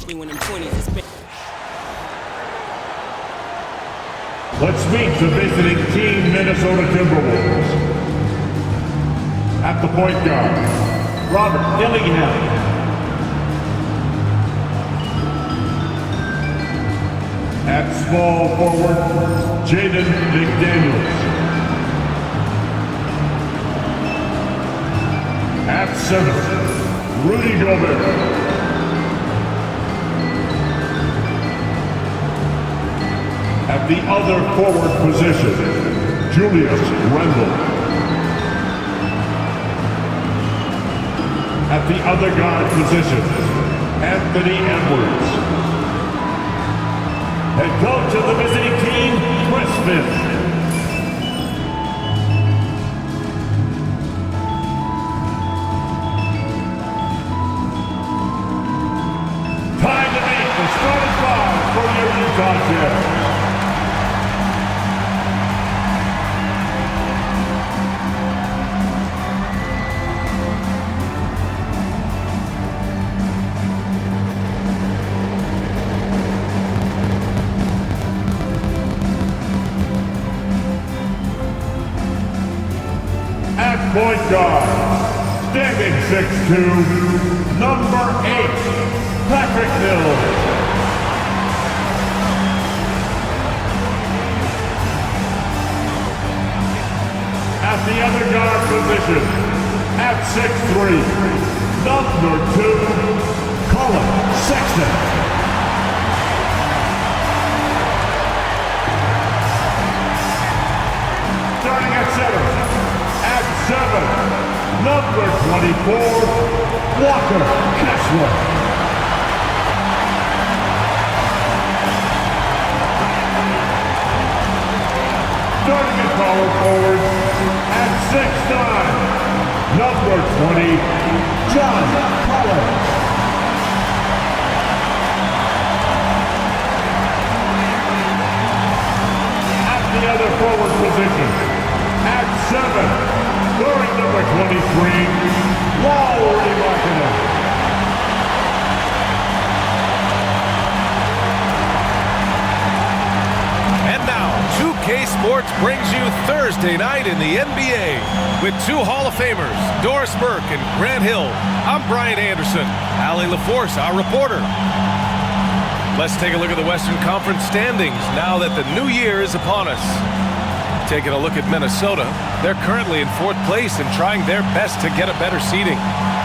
especially when them 20s is big. Let's meet the visiting team, Minnesota Timberwolves. At the point guard, Robert Dillingham. At small forward, Jaden McDaniels. At center, Rudy Gobert. At the other forward position, Julius Randle. At the other guard position, Anthony Edwards. Head coach of the visiting team, Chris Smith. Time to meet the starting five for your Utah Jazz. Point guard, standing 6'2", number 8, Patrick Mills. At the other guard position, at 6'3", number 2, Colin Sexton. Starting at center. 7, number 24, Walker Kessler. Starting at power forward, at 6'9", number 20, John Collins. At the other forward position, at 7, wearing number 23, Lauri Markkanen. And now, 2K Sports brings you Thursday night in the NBA with two Hall of Famers, Doris Burke and Grant Hill. I'm Brian Anderson, Allie LaForce, our reporter. Let's take a look at the Western Conference standings now that the new year is upon us. Taking a look at Minnesota, they're currently in 4th place and trying their best to get a better seeding.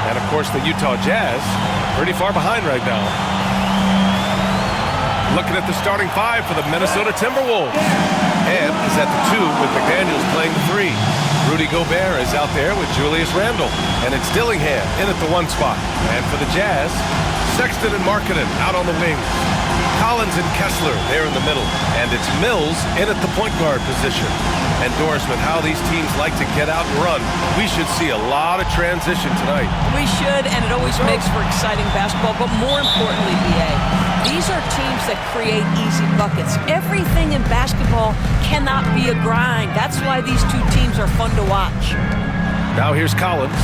And of course the Utah Jazz, pretty far behind right now. Looking at the starting five for the Minnesota Timberwolves. Ed is at the 2 with McDaniels playing the 3. Rudy Gobert is out there with Julius Randle. And it's Dillingham in at the 1 spot. And for the Jazz, Sexton and Markkanen out on the wings. Collins and Kessler there in the middle. And it's Mills in at the point guard position. And Doris, with how these teams like to get out and run, we should see a lot of transition tonight. We should, and it always makes for exciting basketball. But more importantly, BA, these are teams that create easy buckets. Everything in basketball cannot be a grind. That's why these two teams are fun to watch. Now here's Collins.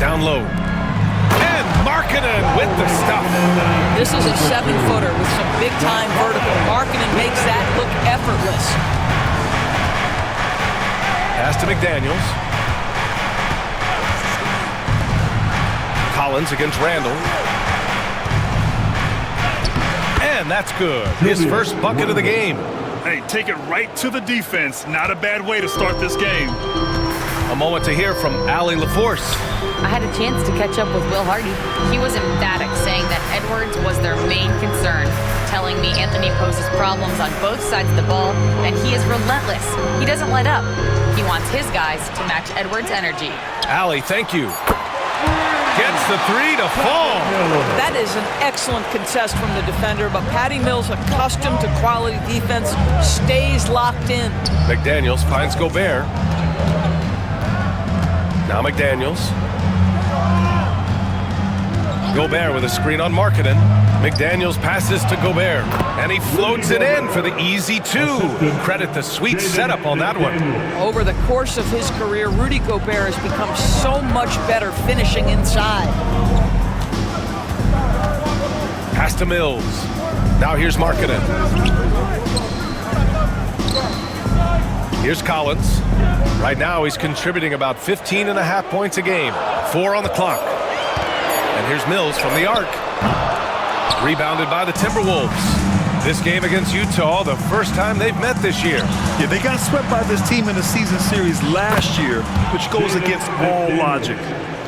Down low. And Markkanen with the stuff. This is a 7-footer with some big-time vertical. Markkanen makes that look effortless. Pass to McDaniels. Collins against Randle. And that's good. His first bucket of the game. Hey, take it right to the defense. Not a bad way to start this game. A moment to hear from Allie LaForce. I had a chance to catch up with Will Hardy. He was emphatic, saying that Edwards was their main concern, telling me Anthony poses problems on both sides of the ball, and he is relentless. He doesn't let up. He wants his guys to match Edwards' energy. Allie, thank you. Gets the 3 to fall. That is an excellent contest from the defender, but Patty Mills, accustomed to quality defense, stays locked in. McDaniels finds Gobert. Now McDaniels. Gobert with a screen on Markkanen. McDaniels passes to Gobert, and he floats it in for the easy 2. Credit the sweet setup on that one. Over the course of his career, Rudy Gobert has become so much better finishing inside. to Mills. Now here's Markkanen. Here's Collins. Right now he's contributing about 15.5 points a game. 4 on the clock. And here's Mills from the arc. Rebounded by the Timberwolves. This game against Utah, the first time they've met this year. Yeah, they got swept by this team in the season series last year, which goes against all logic.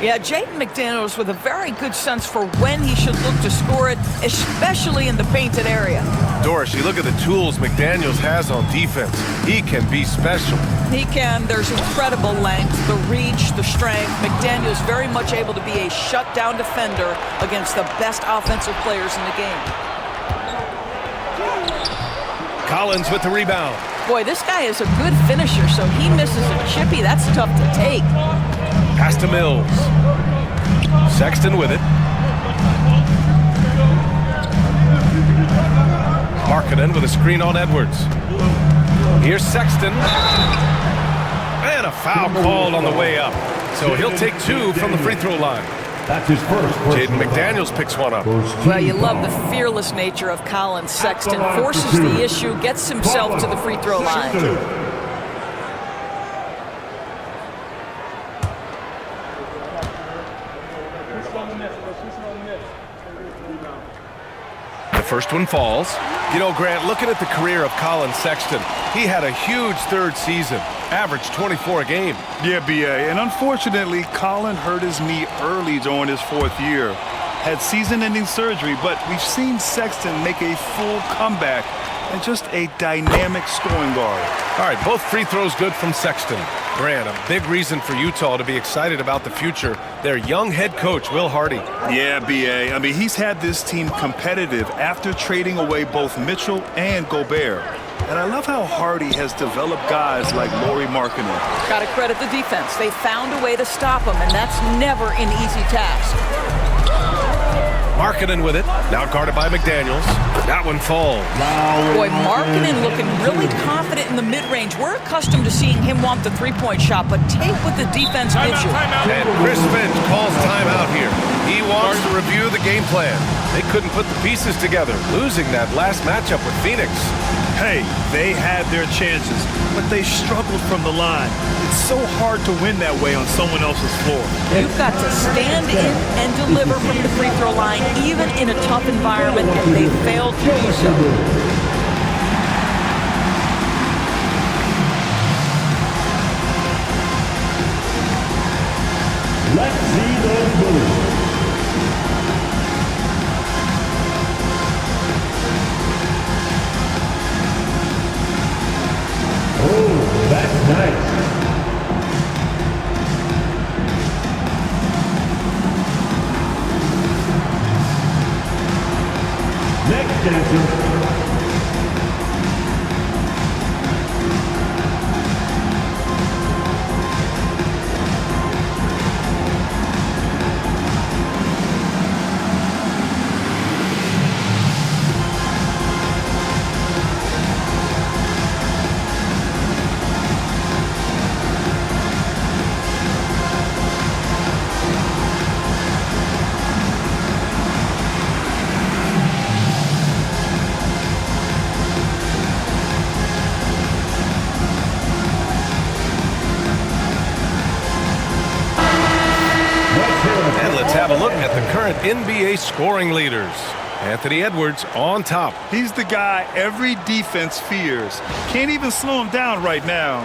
Yeah, Jaden McDaniels with a very good sense for when he should look to score it, especially in the painted area. Doris, you look at the tools McDaniels has on defense. He can be special. He can. There's incredible length, the reach, the strength. McDaniels very much able to be a shutdown defender against the best offensive players in the game. Collins with the rebound. Boy, this guy is a good finisher, so he misses a chippy. That's tough to take. Pass to Mills. Sexton with it. Markkanen with a screen on Edwards. Here's Sexton. And a foul called on the way up. So he'll take 2 from the free throw line. That's his first. Jaden McDaniels picks one up. Well, you love the fearless nature of Collins. Sexton forces the issue, gets himself to the free throw line. The first one falls. You know, Grant, looking at the career of Colin Sexton, he had a huge third season, averaged 24 a game. Yeah, B.A., and unfortunately, Colin hurt his knee early during his 4th year. Had season-ending surgery, but we've seen Sexton make a full comeback and just a dynamic scoring guard. All right, both free throws good from Sexton. Grant, a big reason for Utah to be excited about the future. Their young head coach, Will Hardy. Yeah, B.A., I mean, he's had this team competitive after trading away both Mitchell and Gobert. And I love how Hardy has developed guys like Lauri Markkanen. Got to credit the defense. They found a way to stop him, and that's never an easy task. Markkanen with it. Now guarded by McDaniels. That one falls. Boy, Markkanen looking really confident in the mid-range. We're accustomed to seeing him want the three-point shot, but take what the defense gives you. And Chris Finch calls timeout here. He wants to review the game plan. They couldn't put the pieces together, losing that last matchup with Phoenix. Hey, they had their chances, but they struggled from the line. It's so hard to win that way on someone else's floor. You've got to stand in and deliver from the free throw line, even in a tough environment, and they failed to do so. Let's see those moves. Oh, that's nice. Next dancer. Have a look at the current NBA scoring leaders. Anthony Edwards on top. He's the guy every defense fears. Can't even slow him down right now.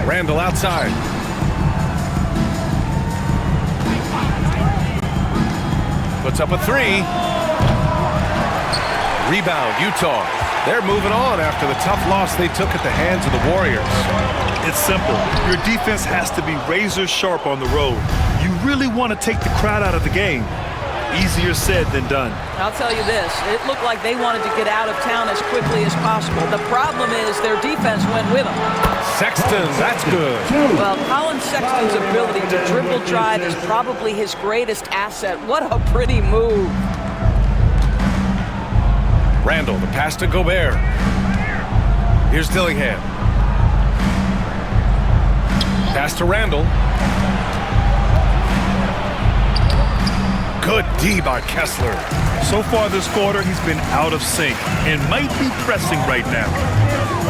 Randall outside. Puts up a 3. Rebound, Utah. They're moving on after the tough loss they took at the hands of the Warriors. It's simple. Your defense has to be razor sharp on the road. You really want to take the crowd out of the game. Easier said than done. I'll tell you this, it looked like they wanted to get out of town as quickly as possible. The problem is their defense went with them. Sexton, that's good. Well, Colin Sexton's ability to dribble drive is probably his greatest asset. What a pretty move. Randall, the pass to Gobert. Here's Dillingham. Pass to Randall. Good D by Kessler. So far this quarter, he's been out of sync and might be pressing right now.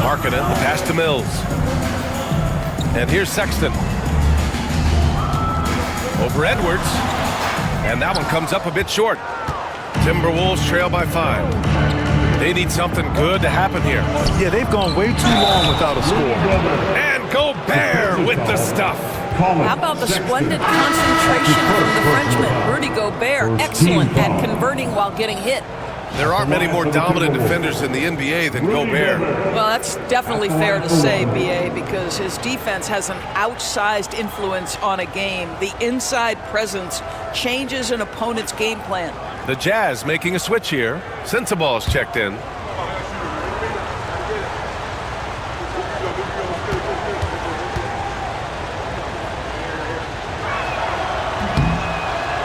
Markkanen, the pass to Mills. And here's Sexton. Over Edwards. And that one comes up a bit short. Timberwolves trail by 5. They need something good to happen here. Yeah, they've gone way too long without a score. And Gobert with the stuff. How about the splendid concentration from the Frenchman, Rudy Gobert, excellent at converting while getting hit. There aren't many more dominant defenders in the NBA than Gobert. Well, that's definitely fair to say, B.A., because his defense has an outsized influence on a game. The inside presence changes an opponent's game plan. The Jazz making a switch here. Sensaball's checked in.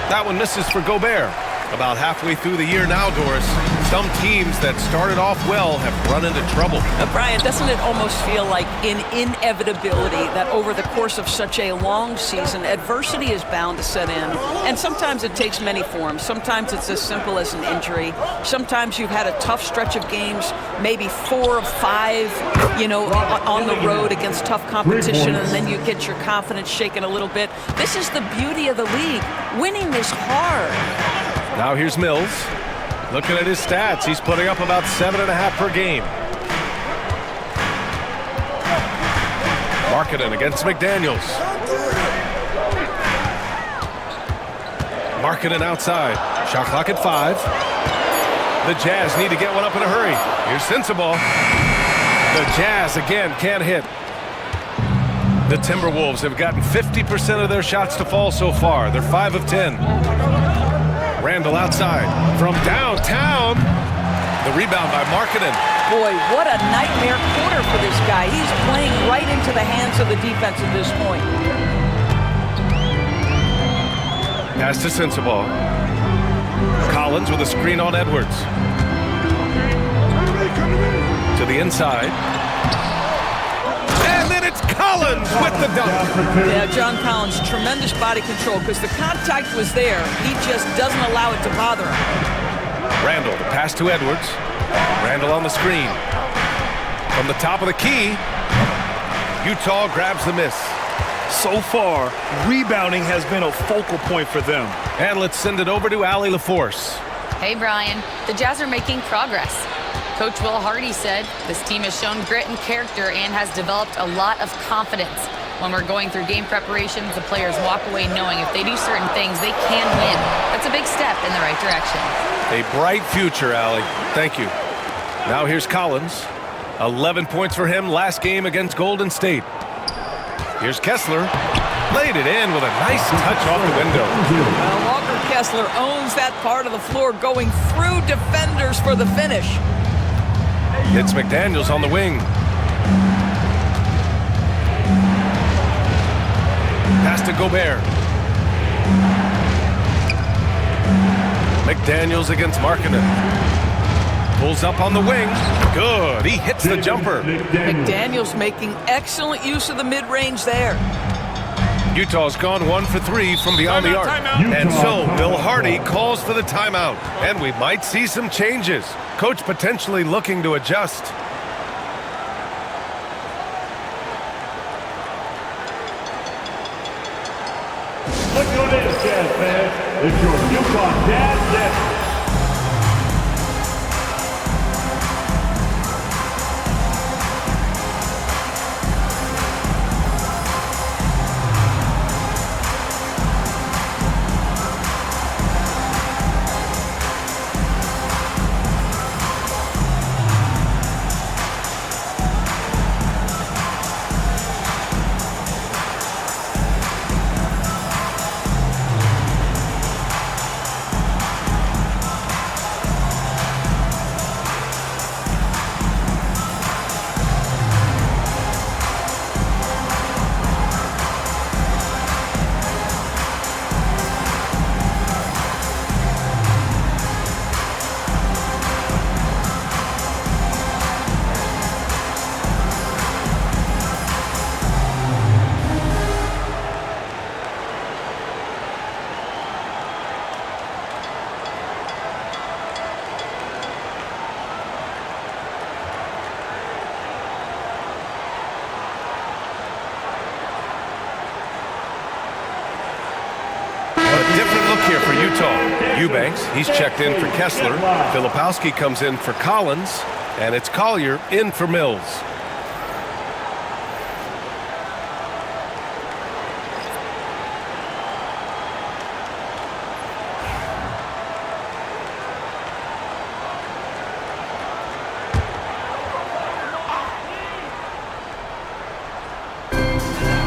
That one misses for Gobert. About halfway through the year now, Doris, some teams that started off well have run into trouble. Brian, doesn't it almost feel like an inevitability that over the course of such a long season, adversity is bound to set in? And sometimes it takes many forms. Sometimes it's as simple as an injury. Sometimes you've had a tough stretch of games, maybe 4 of 5, on the road against tough competition, and then you get your confidence shaken a little bit. This is the beauty of the league. Winning is hard. Now here's Mills. Looking at his stats, he's putting up about 7.5 per game. Markkanen against McDaniels. Markkanen outside. Shot clock at 5. The Jazz need to get one up in a hurry. Here's Sensabaugh. The Jazz again can't hit. The Timberwolves have gotten 50% of their shots to fall so far. They're 5 of 10. Randall outside from downtown. The rebound by Markkanen. Boy, what a nightmare quarter for this guy. He's playing right into the hands of the defense at this point. Pass to Sensabaugh. Collins with a screen on Edwards. To the inside. And then it's Collins with the dunk. Yeah, John Collins, tremendous body control because the contact was there. He just doesn't allow it to bother him. Randall, the pass to Edwards. Randall on the screen. From the top of the key, Utah grabs the miss. So far, rebounding has been a focal point for them. And let's send it over to Allie LaForce. Hey, Brian. The Jazz are making progress. Coach Will Hardy said this team has shown grit and character and has developed a lot of confidence. When we're going through game preparations, the players walk away knowing if they do certain things, they can win. That's a big step in the right direction. A bright future, Allie. Thank you. Now here's Collins. 11 points for him last game against Golden State. Here's Kessler. Laid it in with a nice touch off the window. Well, Walker Kessler owns that part of the floor, going through defenders for the finish. It's McDaniels on the wing. Pass to Gobert. McDaniels against Markkanen. Pulls up on the wing. Good. He hits the jumper. McDaniels making excellent use of the mid-range there. Utah's gone 1 for 3 from beyond the arc. And so Bill Hardy calls for the timeout. And we might see some changes. Coach potentially looking to adjust. Look at this, Jazz fans. It's your Utah Jazz Day. Eubanks, he's checked in for Kessler. Filipowski comes in for Collins. And it's Collier in for Mills.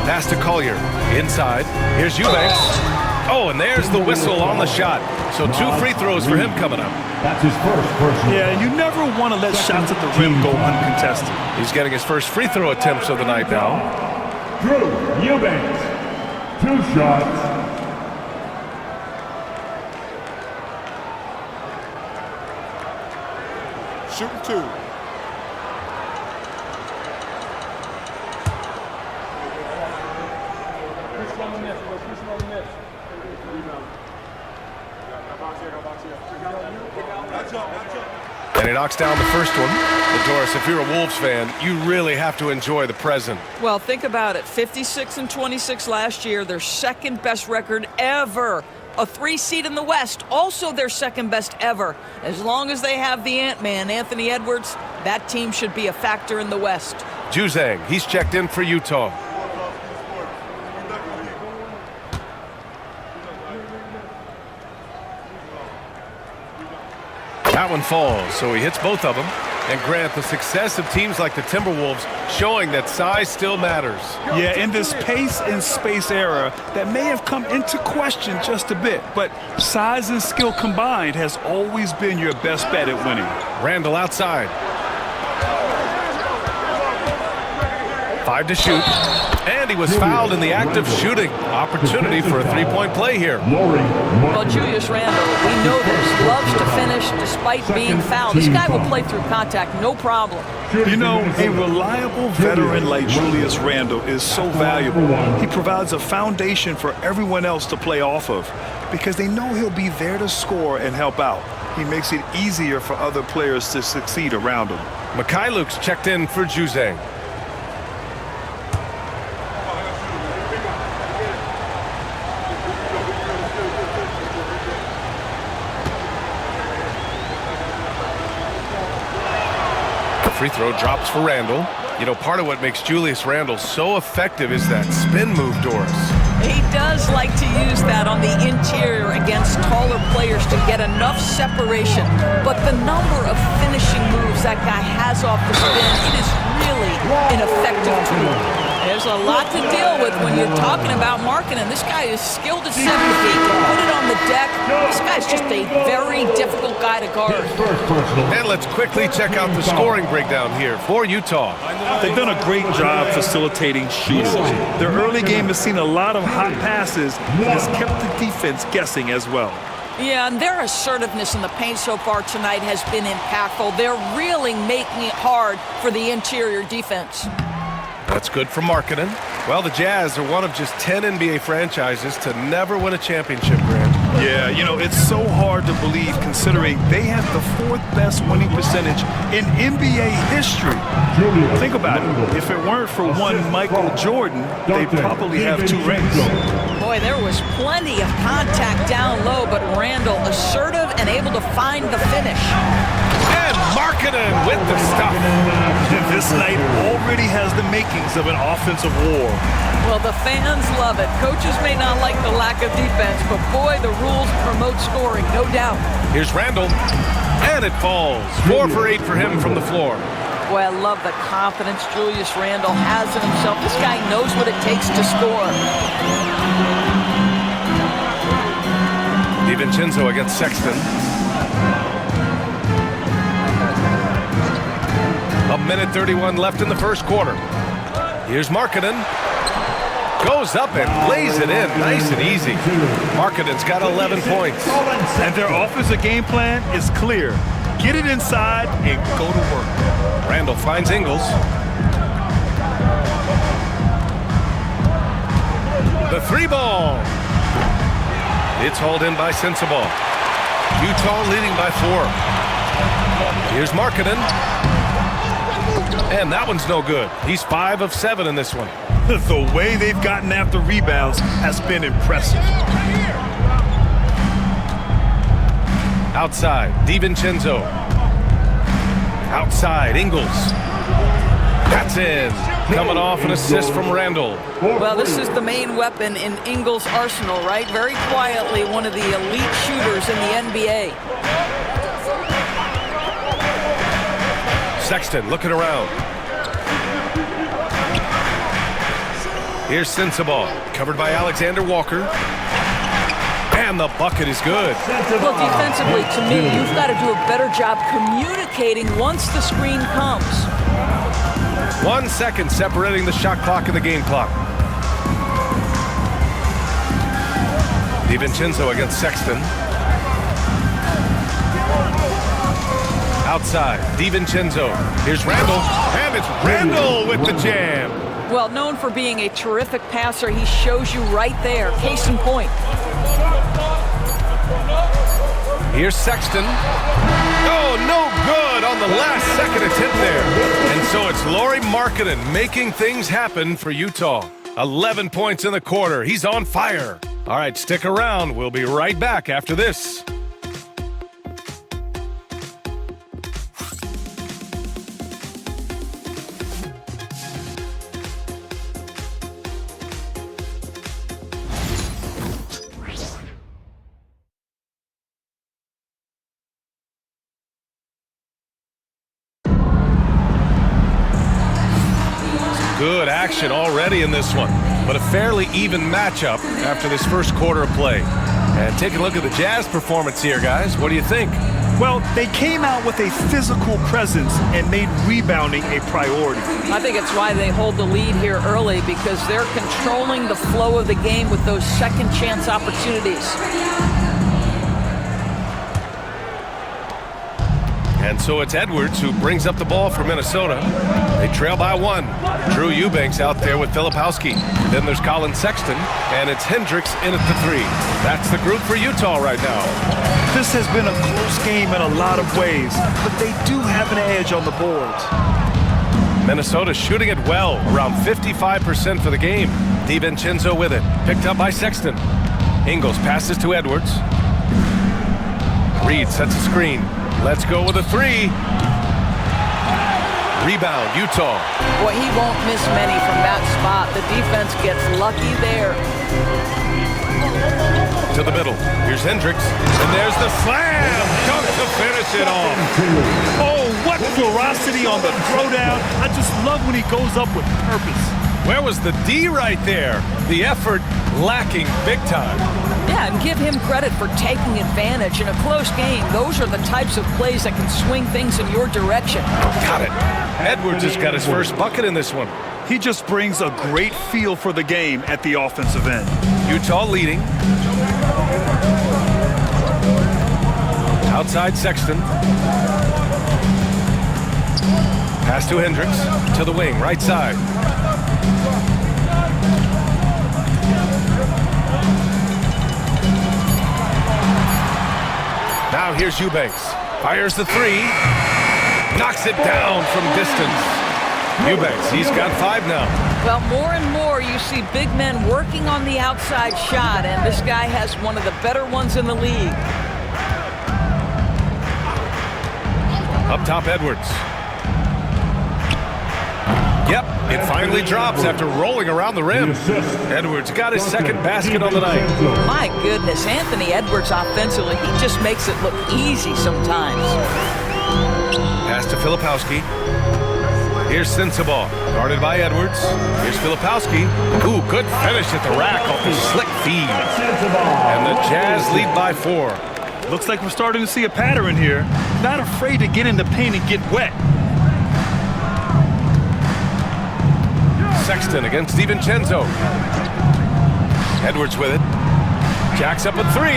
Pass to Collier. Inside. Here's Eubanks. Oh, and there's the whistle on the shot. So 2 free throws for him coming up. That's his first personal. Yeah, you never want to let shots at the rim go uncontested. He's getting his first free throw attempts of the night now. Drew Eubanks, 2 shots. Shooting 2. And he knocks down the first one. But Doris, if you're a Wolves fan, you really have to enjoy the present. Well, think about it. 56-26 last year, their second best record ever. A 3 seed in the West, also their second best ever. As long as they have the Ant-Man, Anthony Edwards, that team should be a factor in the West. Juzang, he's checked in for Utah. That one falls, so he hits both of them. And Grant, the success of teams like the Timberwolves showing that size still matters. Yeah, in this pace and space era, that may have come into question just a bit, but size and skill combined has always been your best bet at winning. Randall outside. 5 to shoot. And he was fouled in the act of shooting. Opportunity for a 3-point play here. Well, Julius Randle, we know this, loves to finish despite being fouled. This guy will play through contact, no problem. You know, a reliable veteran like Julius Randle is so valuable. He provides a foundation for everyone else to play off of because they know he'll be there to score and help out. He makes it easier for other players to succeed around him. Mikhailuk's checked in for Juzang. Free throw drops for Randall. You know, part of what makes Julius Randle so effective is that spin move, Doris. He does like to use that on the interior against taller players to get enough separation. But the number of finishing moves that guy has off the spin, it is really an effective tool. There's a lot to deal with when you're talking about marketing. This guy is skilled at 7 feet, can put it on the deck. This guy's just a very difficult guy to guard. And let's quickly check out the scoring breakdown here for Utah. They've done a great job facilitating shooters. Their early game has seen a lot of hot passes and has kept the defense guessing as well. Yeah, and their assertiveness in the paint so far tonight has been impactful. They're really making it hard for the interior defense. That's good for marketing. Well, the Jazz are one of just 10 NBA franchises to never win a championship, Grant. Yeah, you know, it's so hard to believe considering they have the 4th best winning percentage in NBA history. Think about it. If it weren't for one Michael Jordan, they'd probably have 2 rings. Boy, there was plenty of contact down low, but Randall assertive and able to find the finish. And Markkanen with the stuff. And this night already has the makings of an offensive war. Well, the fans love it. Coaches may not like the lack of defense, but boy, the rules promote scoring, no doubt. Here's Randall. And it falls. 4 for 8 for him from the floor. Boy, I love the confidence Julius Randle has in himself. This guy knows what it takes to score. DiVincenzo against Sexton. A minute 31 left in the first quarter. Here's Markkanen. Goes up and lays it in nice and easy. Markkanen's got 11 points. And their offensive game plan is clear. Get it inside and go to work. Randall finds Ingles. The 3 ball. It's hauled in by Sensabaugh. Utah leading by 4. Here's Markkanen. And that one's no good. He's 5 of 7 in this one. The way they've gotten after rebounds has been impressive. Outside, DiVincenzo. Outside, Ingles. That's in. Coming off an assist from Randall. Well, this is the main weapon in Ingles' arsenal, right? Very quietly, one of the elite shooters in the NBA. Sexton looking around. Here's Sensabaugh, covered by Alexander Walker. And the bucket is good. Well, defensively, to me, you've got to do a better job communicating once the screen comes. 1 second separating the shot clock and the game clock. DiVincenzo against Sexton. Outside, DiVincenzo. Here's Randall, and it's Randall with the jam. Well, known for being a terrific passer, he shows you right there. Case in point. Here's Sexton. Oh, no good on the last second attempt there. And so it's Lauri Markkanen making things happen for Utah. 11 points in the quarter. He's on fire. All right, stick around. We'll be right back after this. Good action already in this one, but a fairly even matchup after this first quarter of play. And take a look at the Jazz performance here, guys. What do you think? Well, they came out with a physical presence and made rebounding a priority. I think it's why they hold the lead here early, because they're controlling the flow of the game with those second chance opportunities. And so it's Edwards who brings up the ball for Minnesota. They trail by 1. Drew Eubanks out there with Filipowski. Then there's Colin Sexton, and it's Hendricks in at the 3. That's the group for Utah right now. This has been a close game in a lot of ways, but they do have an edge on the boards. Minnesota shooting it well, around 55% for the game. DiVincenzo with it, picked up by Sexton. Ingles passes to Edwards. Reed sets a screen. Let's go with a 3. Rebound, Utah. Boy, he won't miss many from that spot. The defense gets lucky there. To the middle. Here's Hendricks. And there's the slam. Dunk to finish it off. Oh, what ferocity on the throwdown. I just love when he goes up with purpose. Where was the D right there? The effort lacking big time. Yeah, and give him credit for taking advantage in a close game. Those are the types of plays that can swing things in your direction. Got it. Edwards has got his first bucket in this one. He just brings a great feel for the game at the offensive end. Utah leading. Outside Sexton. Pass to Hendricks. To the wing, right side. Now here's Eubanks. Fires the 3. Knocks it down from distance. Eubanks, he's got 5 now. Well, more and more you see big men working on the outside shot, and this guy has one of the better ones in the league. Up top, Edwards. Yep, it finally drops after rolling around the rim. Edwards got his second basket on the night. My goodness, Anthony Edwards offensively, he just makes it look easy sometimes. Pass to Filipowski. Here's Sensabaugh, guarded by Edwards. Here's Filipowski. Ooh, good finish at the rack off the slick feed. And the Jazz lead by 4. Looks like we're starting to see a pattern here. Not afraid to get in the paint and get wet. Sexton against DiVincenzo. Edwards with it. Jacks up a 3.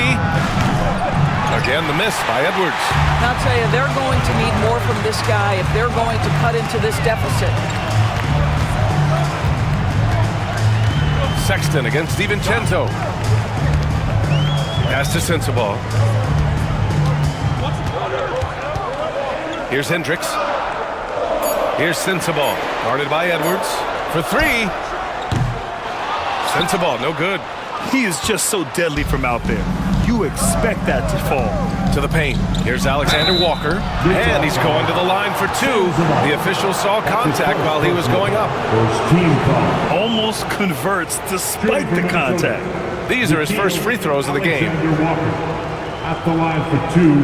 Again, the miss by Edwards. I'll tell you, they're going to need more from this guy if they're going to cut into this deficit. Sexton against DiVincenzo. Pass to Sensabaugh. Here's Hendricks. Here's Sensabaugh, guarded by Edwards. For 3. Sensabaugh, no good. He is just so deadly from out there. You expect that to fall. To the paint. Here's Alexander Walker, and he's going to the line for two. The official saw contact while he was going up. First team foul. Almost converts despite the contact. These are his first free throws of the game. Alexander Walker at the line for two.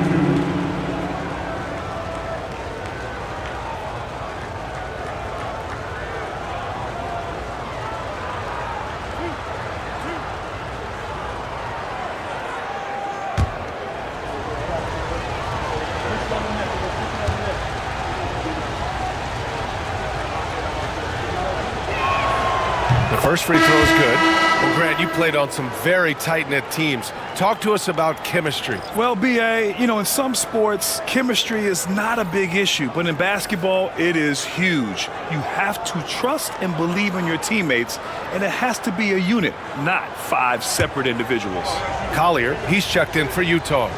First free throw is good. Well, Grant, you played on some very tight-knit teams. Talk to us about chemistry. Well, B.A., you know, in some sports, chemistry is not a big issue, but in basketball, it is huge. You have to trust and believe in your teammates, and it has to be a unit, not 5 separate individuals. Collier, he's checked in for Utah.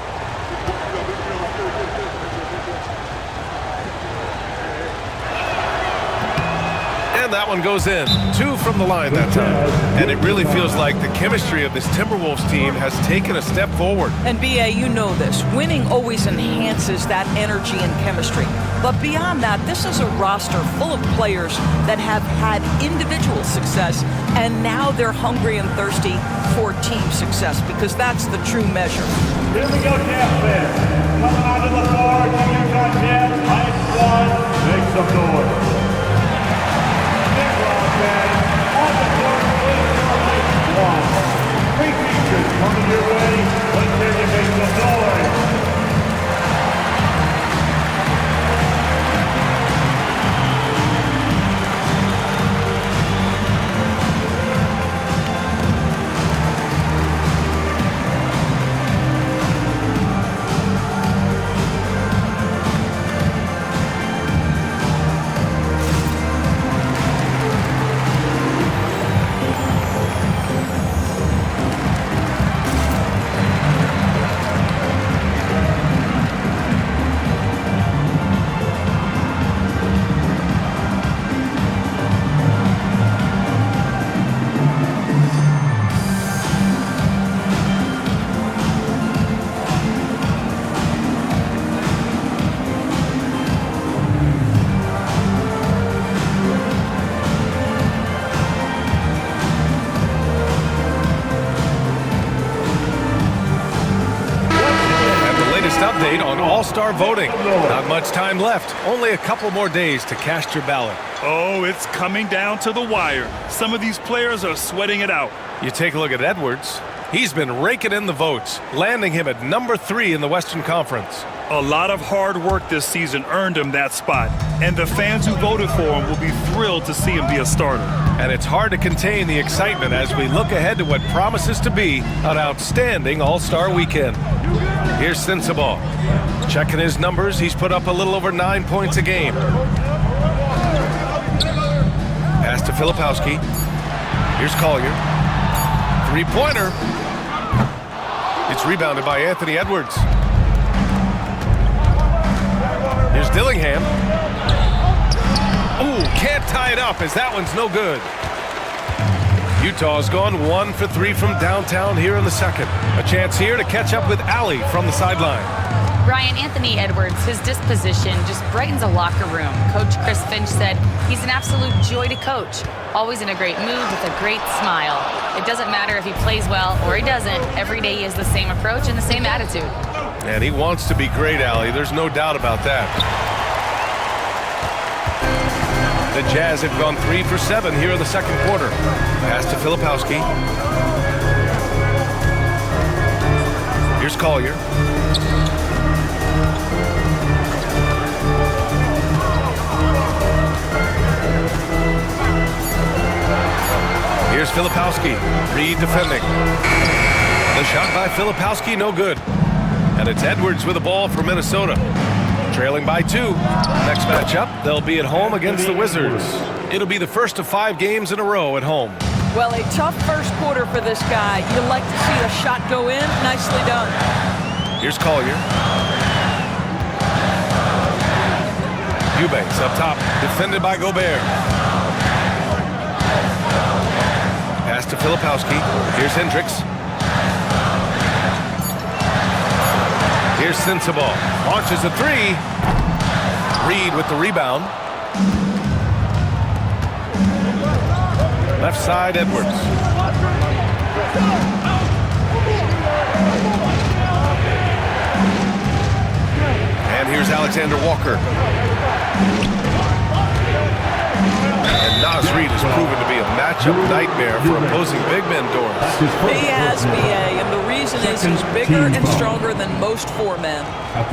That one goes in. 2 from the line that time. And it really feels like the chemistry of this Timberwolves team has taken a step forward. And B.A., you know this. Winning always enhances that energy and chemistry. But beyond that, this is a roster full of players that have had individual success, and now they're hungry and thirsty for team success, because that's the true measure. Here we go, Jazz fans. Coming onto the floor, Utah Jazz, -1. Make some noise. On the court, one. 3 features coming your way. Let's hear you make some noise. Update on All-Star voting. Not much time left. Only a couple more days to cast your ballot. Oh, it's coming down to the wire. Some of these players are sweating it out. You take a look at Edwards. He's been raking in the votes, landing him at number 3 in the Western Conference. A lot of hard work this season earned him that spot, and the fans who voted for him will be thrilled to see him be a starter. And it's hard to contain the excitement as we look ahead to what promises to be an outstanding All-Star weekend. Here's Sensabaugh. Checking his numbers, he's put up a little over 9 points a game. Pass to Filipowski. Here's Collier. 3-pointer. It's rebounded by Anthony Edwards. Here's Dillingham. Ooh, can't tie it up as that one's no good. Utah's gone 1 for 3 from downtown here in the second. A chance here to catch up with Allie from the sideline. Brian, Anthony Edwards, his disposition just brightens a locker room. Coach Chris Finch said he's an absolute joy to coach. Always in a great mood with a great smile. It doesn't matter if he plays well or he doesn't. Every day he has the same approach and the same attitude. And he wants to be great, Allie. There's no doubt about that. The Jazz have gone 3 for 7 here in the second quarter. Pass to Filipowski. Here's Collier. Here's Filipowski. Reed defending. The shot by Filipowski, no good. And it's Edwards with the ball for Minnesota. Trailing by 2. Next matchup, they'll be at home against the Wizards. It'll be the first of 5 games in a row at home. Well, a tough first quarter for this guy. You like to see the shot go in. Nicely done. Here's Collier. Eubanks up top, defended by Gobert. Pass to Filipowski. Here's Hendricks. Here's Sensible. Launches a three. Reed with the rebound. Left side, Edwards. And here's Alexander Walker. And Naz Reid has proven to be a matchup nightmare for opposing big men, Doris. He has, BA, and the reason is he's bigger and stronger than most four men.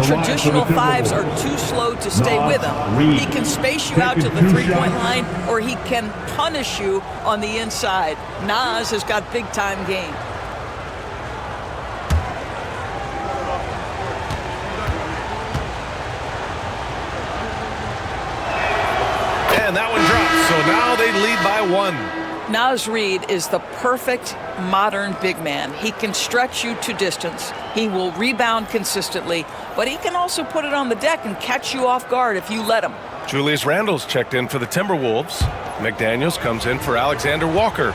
Traditional fives are too slow to stay with him. He can space you out to the three-point line, or he can punish you on the inside. Naz has got big-time game. And that one drops, so now they lead by one. Naz Reid is the perfect modern big man. He can stretch you to distance. He will rebound consistently, but he can also put it on the deck and catch you off guard if you let him. Julius Randle's checked in for the Timberwolves. McDaniels comes in for Alexander Walker.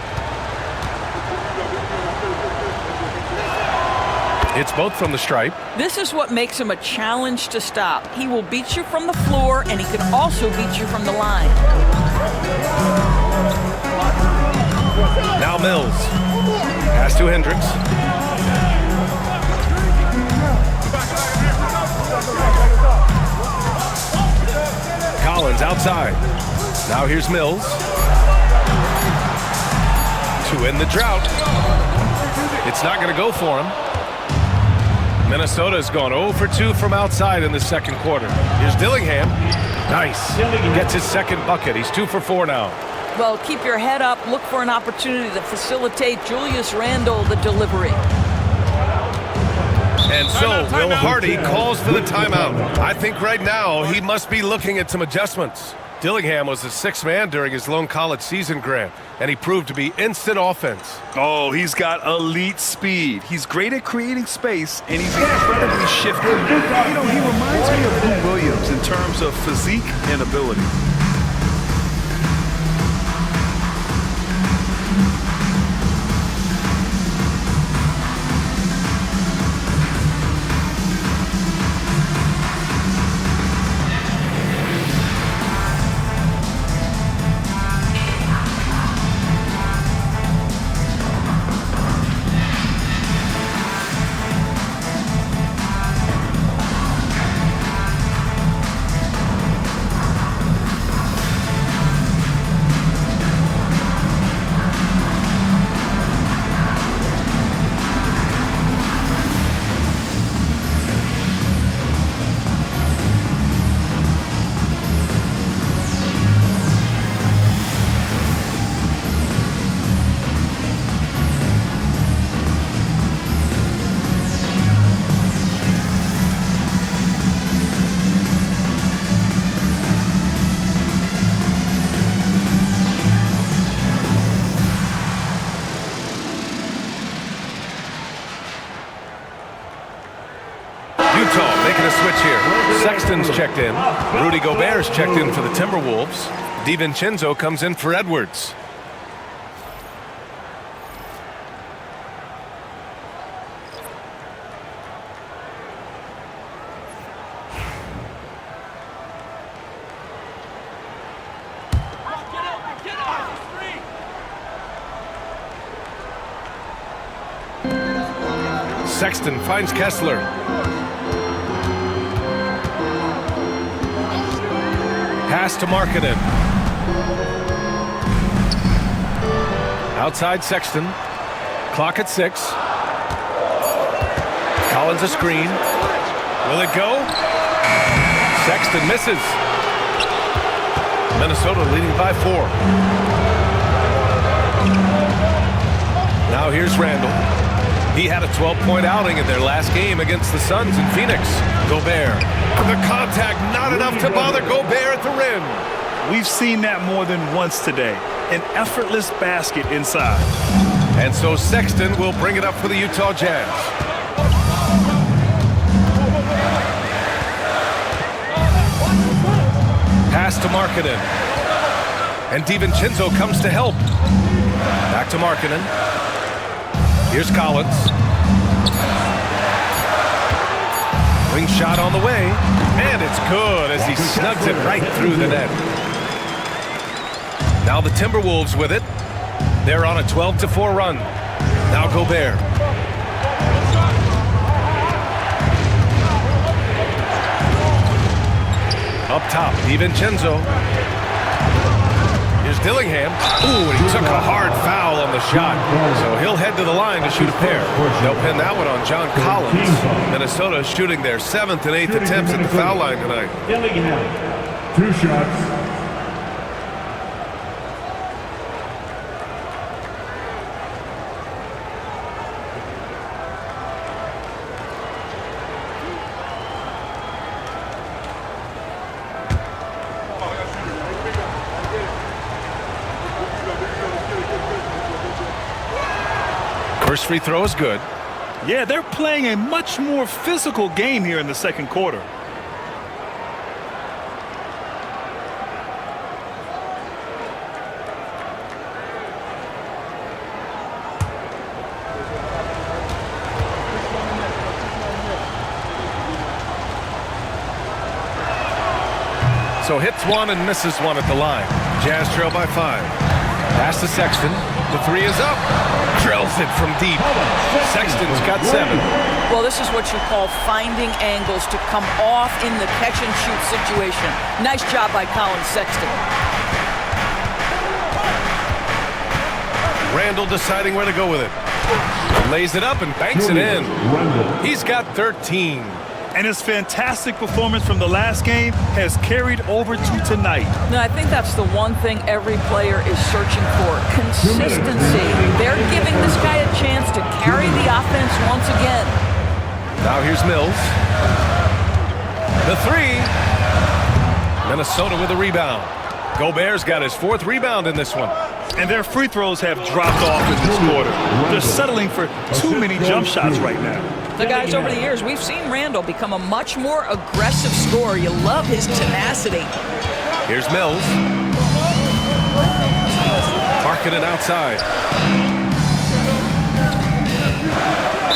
It's both from the stripe. This is what makes him a challenge to stop. He will beat you from the floor, and he can also beat you from the line. Now Mills. Pass to Hendricks. Collins outside. Now here's Mills. To end the drought. It's not going to go for him. Minnesota's gone 0 for 2 from outside in the second quarter. Here's Dillingham. Nice. Gets his second bucket. He's 2 for 4 now. Well, keep your head up. Look for an opportunity to facilitate Julius Randle the delivery. And so Will Hardy calls for the timeout. I think right now he must be looking at some adjustments. Dillingham was the sixth man during his lone college season, Grant, and he proved to be instant offense. Oh, he's got elite speed. He's great at creating space, and he's incredibly shifty. You know, he reminds me of Lou Williams in terms of physique and ability. Utah making a switch here. Sexton's checked in. Rudy Gobert's checked in for the Timberwolves. DiVincenzo comes in for Edwards. Sexton finds Kessler. Pass to Markkanen. Outside Sexton. Clock at 6. Collins a screen. Will it go? Sexton misses. Minnesota leading by 4. Now here's Randle. He had a 12-point outing in their last game against the Suns in Phoenix. Gobert. The contact not enough to bother Gobert at the rim. We've seen that more than once today. An effortless basket inside. And so Sexton will bring it up for the Utah Jazz. Pass to Markkanen. And DiVincenzo comes to help. Back to Markkanen. Here's Collins. Wing shot on the way, and it's good as he snugs it right through the net. Now the Timberwolves with it. They're on a 12-4 run. Now Gobert. Up top, DiVincenzo. Here's Dillingham. Ooh, and he took a hard foul on the shot. So he'll head to the line to shoot a pair. They'll pin that one on John Collins. Minnesota shooting their 7th and 8th attempts at the foul line tonight. Dillingham, 2 shots. First free throw is good. Yeah, they're playing a much more physical game here in the second quarter. So hits one and misses one at the line. Jazz trail by 5. Pass to Sexton. The 3 is up. Drills it from deep. Sexton's got 7. Well, this is what you call finding angles to come off in the catch-and-shoot situation. Nice job by Colin Sexton. Randall deciding where to go with it. Lays it up and banks it in. He's got 13. And his fantastic performance from the last game has carried over to tonight. No, I think that's the one thing every player is searching for. Consistency. They're giving this guy a chance to carry the offense once again. Now here's Mills. The 3. Minnesota with a rebound. Gobert's got his 4th rebound in this one. And their free throws have dropped off in this quarter. They're settling for too many jump shots right now. The guys, over the years, we've seen Randall become a much more aggressive scorer. You love his tenacity. Here's Mills. Parking it outside.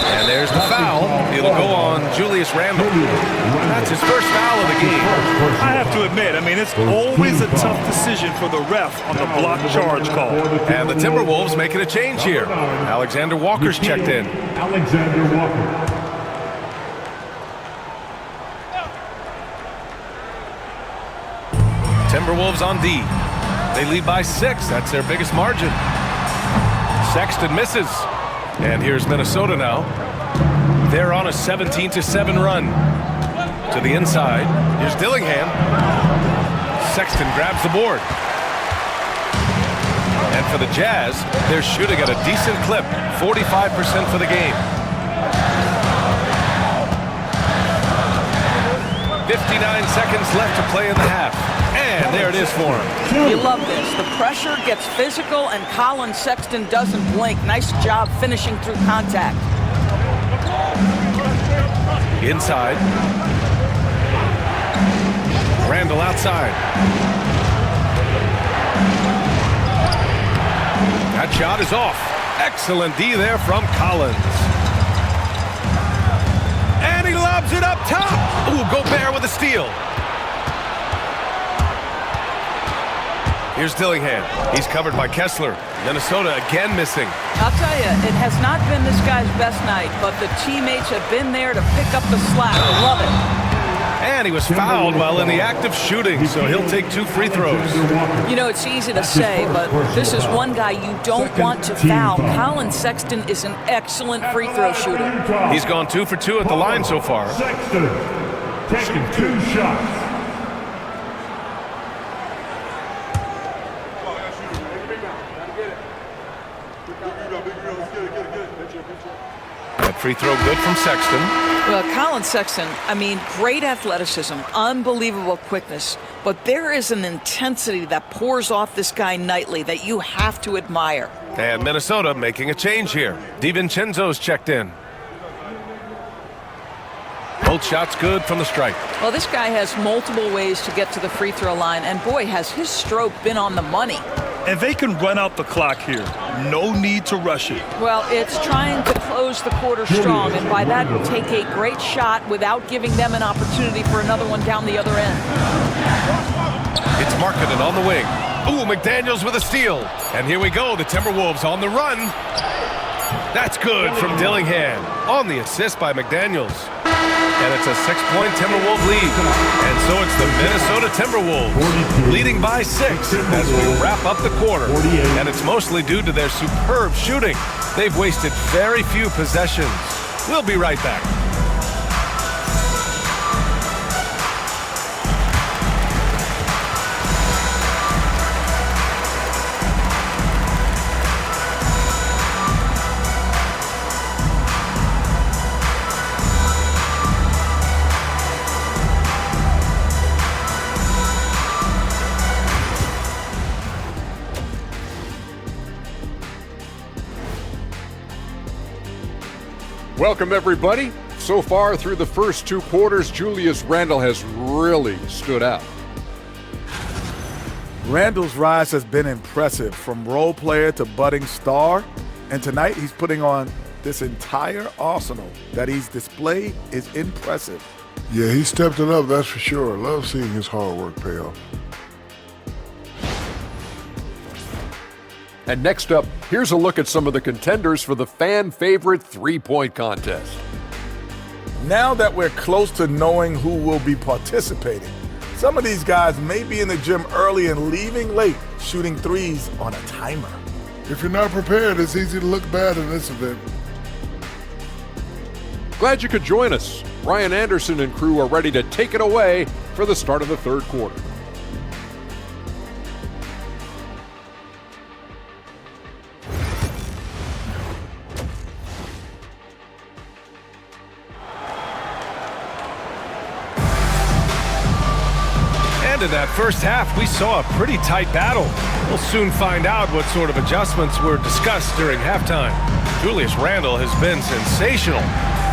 And there's the foul. It'll go on Julius Randle. That's his first foul of the game. I have to admit, it's always a tough decision for the ref on the block charge call. And the Timberwolves making a change here. Alexander Walker's checked in. Alexander Walker. Timberwolves on D. They lead by 6. That's their biggest margin. Sexton misses. And here's Minnesota now. They're on a 17-7 run. To the inside. Here's Dillingham. Sexton grabs the board. And for the Jazz, they're shooting at a decent clip. 45% for the game. 59 seconds left to play in the half. And there it is for him. You love this. The pressure gets physical, and Colin Sexton doesn't blink. Nice job finishing through contact. Inside. Randall outside. That shot is off. Excellent D there from Collins. And he lobs it up top. Ooh, Gobert with a steal. Here's Dillingham. He's covered by Kessler. Minnesota again missing. I'll tell you, it has not been this guy's best night, but the teammates have been there to pick up the slack. I love it. And he was fouled while in the act of shooting, so he'll take 2 free throws. You know, it's easy to say, but this is one guy you don't want to foul. Colin Sexton is an excellent free throw shooter. He's gone 2 for 2 at the line so far. Sexton taking 2 shots. That free throw good from Sexton. Well, Colin Sexton, great athleticism, unbelievable quickness, but there is an intensity that pours off this guy nightly that you have to admire. And Minnesota making a change here. DiVincenzo's checked in. Both shots good from the stripe. Well, this guy has multiple ways to get to the free throw line, and boy, has his stroke been on the money. And they can run out the clock here. No need to rush it. Well, it's trying to close the quarter strong, and by that, take a great shot without giving them an opportunity for another one down the other end. It's Markkanen on the wing. Ooh, McDaniels with a steal. And here we go, the Timberwolves on the run. That's good from Dillingham on the assist by McDaniels. And it's a 6-point Timberwolves lead. And so it's the Minnesota Timberwolves leading by 6 as we wrap up the quarter. And it's mostly due to their superb shooting. They've wasted very few possessions. We'll be right back. Welcome, everybody. So far through the first 2 quarters, Julius Randle has really stood out. Randle's rise has been impressive, from role player to budding star. And tonight he's putting on this entire arsenal that he's displayed is impressive. Yeah, he stepped it up, that's for sure. Love seeing his hard work pay off. And next up, here's a look at some of the contenders for the fan-favorite three-point contest. Now that we're close to knowing who will be participating, some of these guys may be in the gym early and leaving late, shooting threes on a timer. If you're not prepared, it's easy to look bad in this event. Glad you could join us. Brian Anderson and crew are ready to take it away for the start of the third quarter. In that first half, we saw a pretty tight battle. We'll soon find out what sort of adjustments were discussed during halftime. Julius Randle has been sensational.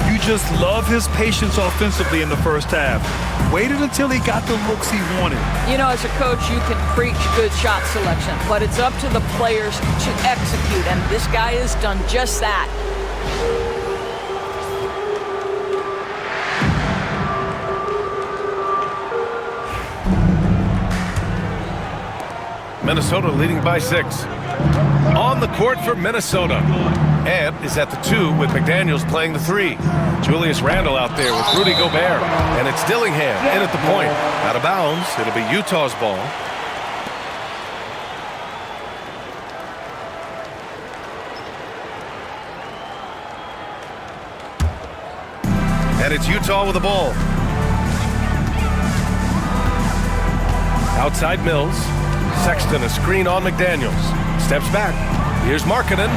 You just love his patience offensively in the first half. Waited until he got the looks he wanted. You know, as a coach, you can preach good shot selection, but it's up to the players to execute, and this guy has done just that. Minnesota leading by 6. On the court for Minnesota. Ant is at the 2 with McDaniels playing the 3. Julius Randle out there with Rudy Gobert. And it's Dillingham in at the point. Out of bounds. It'll be Utah's ball. And it's Utah with the ball. Outside Mills. Sexton, a screen on McDaniels. Steps back. Here's Markkanen.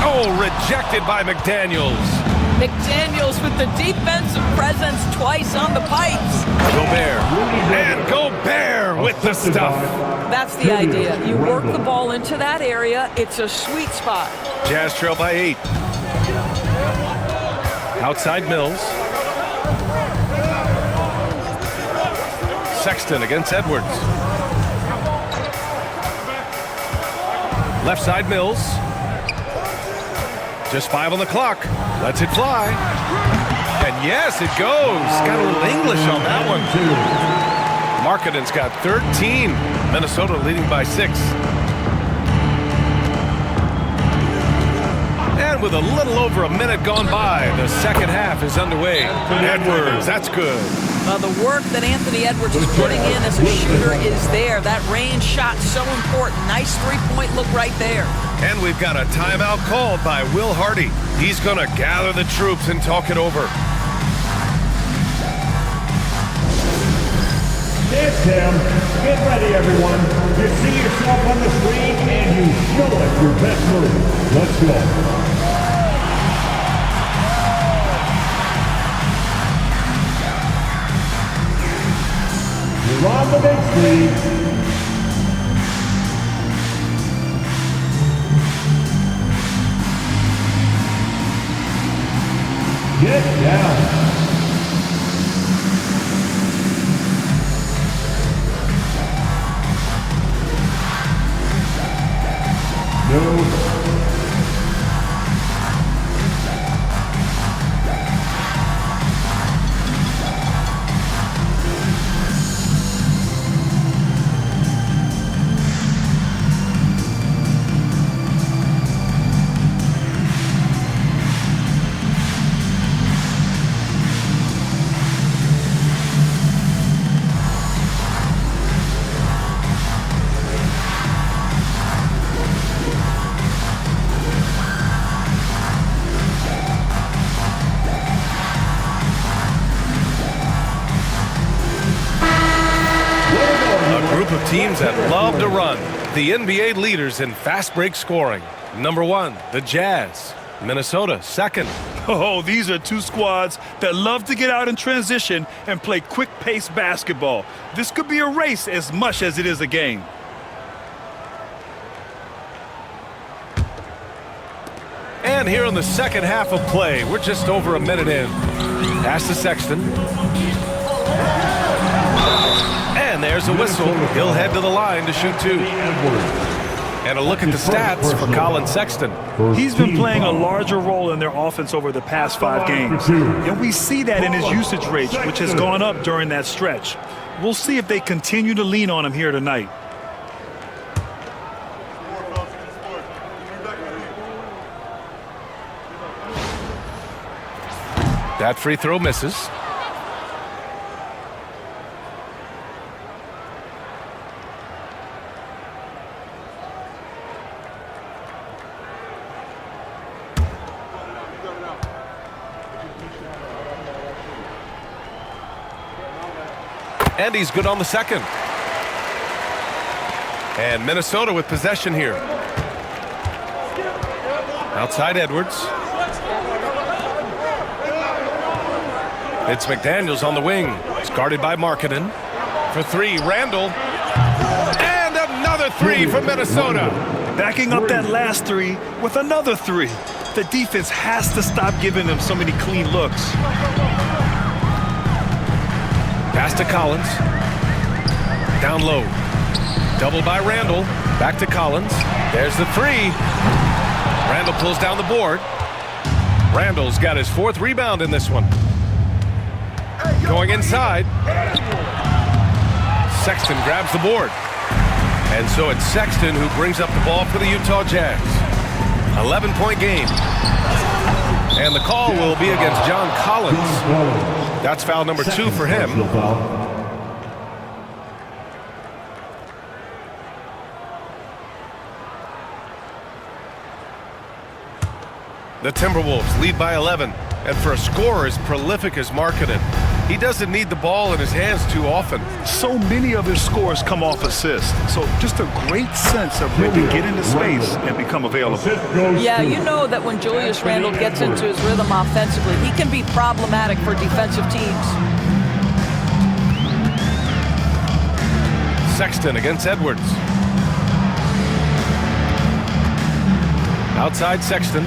Oh, rejected by McDaniels. McDaniels with the defensive presence twice on the pipes. Gobert. And Gobert with the stuff. That's the idea. You work the ball into that area. It's a sweet spot. Jazz trail by 8. Outside Mills. Sexton against Edwards. Left side Mills. Just 5 on the clock. Lets it fly. And yes, it goes. Got a little English on that one. Markkanen's got 13. Minnesota leading by 6. And with a little over a minute gone by, the second half is underway. Edwards, that's good. The work that Anthony Edwards is putting in as a shooter is there. That range shot so important. Nice three-point look right there. And we've got a timeout called by Will Hardy. He's going to gather the troops and talk it over. It's Tim. Get ready, everyone. You see yourself on the screen and you show us your best move. Let's go. You're on the big screen. Get down. No. group of teams that love to run. The NBA leaders in fast break scoring. Number 1, the Jazz. Minnesota, second. Oh, these are two squads that love to get out in transition and play quick-paced basketball. This could be a race as much as it is a game. And here in the second half of play, we're just over a minute in. Pass to Sexton. And there's a whistle. He'll head to the line to shoot 2. And a look at the stats for Colin Sexton. He's been playing a larger role in their offense over the past 5 games. And we see that in his usage rate, which has gone up during that stretch. We'll see if they continue to lean on him here tonight. That free throw misses. And he's good on the second. And Minnesota with possession here. Outside Edwards. It's McDaniels on the wing. It's guarded by Markkanen. For 3, Randall. And another 3 from Minnesota. Backing up that last 3 with another 3. The defense has to stop giving them so many clean looks. Pass to Collins. Down low. Double by Randall. Back to Collins. There's the 3. Randall pulls down the board. Randall's got his 4th rebound in this one. Going inside. Sexton grabs the board. And so it's Sexton who brings up the ball for the Utah Jazz. 11-point game. And the call will be against John Collins. That's foul number 2 for him. The Timberwolves lead by 11. And for a scorer as prolific as Markkanen, he doesn't need the ball in his hands too often. So many of his scores come off assists. So just a great sense of when to get into space and become available. Yeah, you know that when Julius Randle gets into his rhythm offensively, he can be problematic for defensive teams. Sexton against Edwards. Outside Sexton.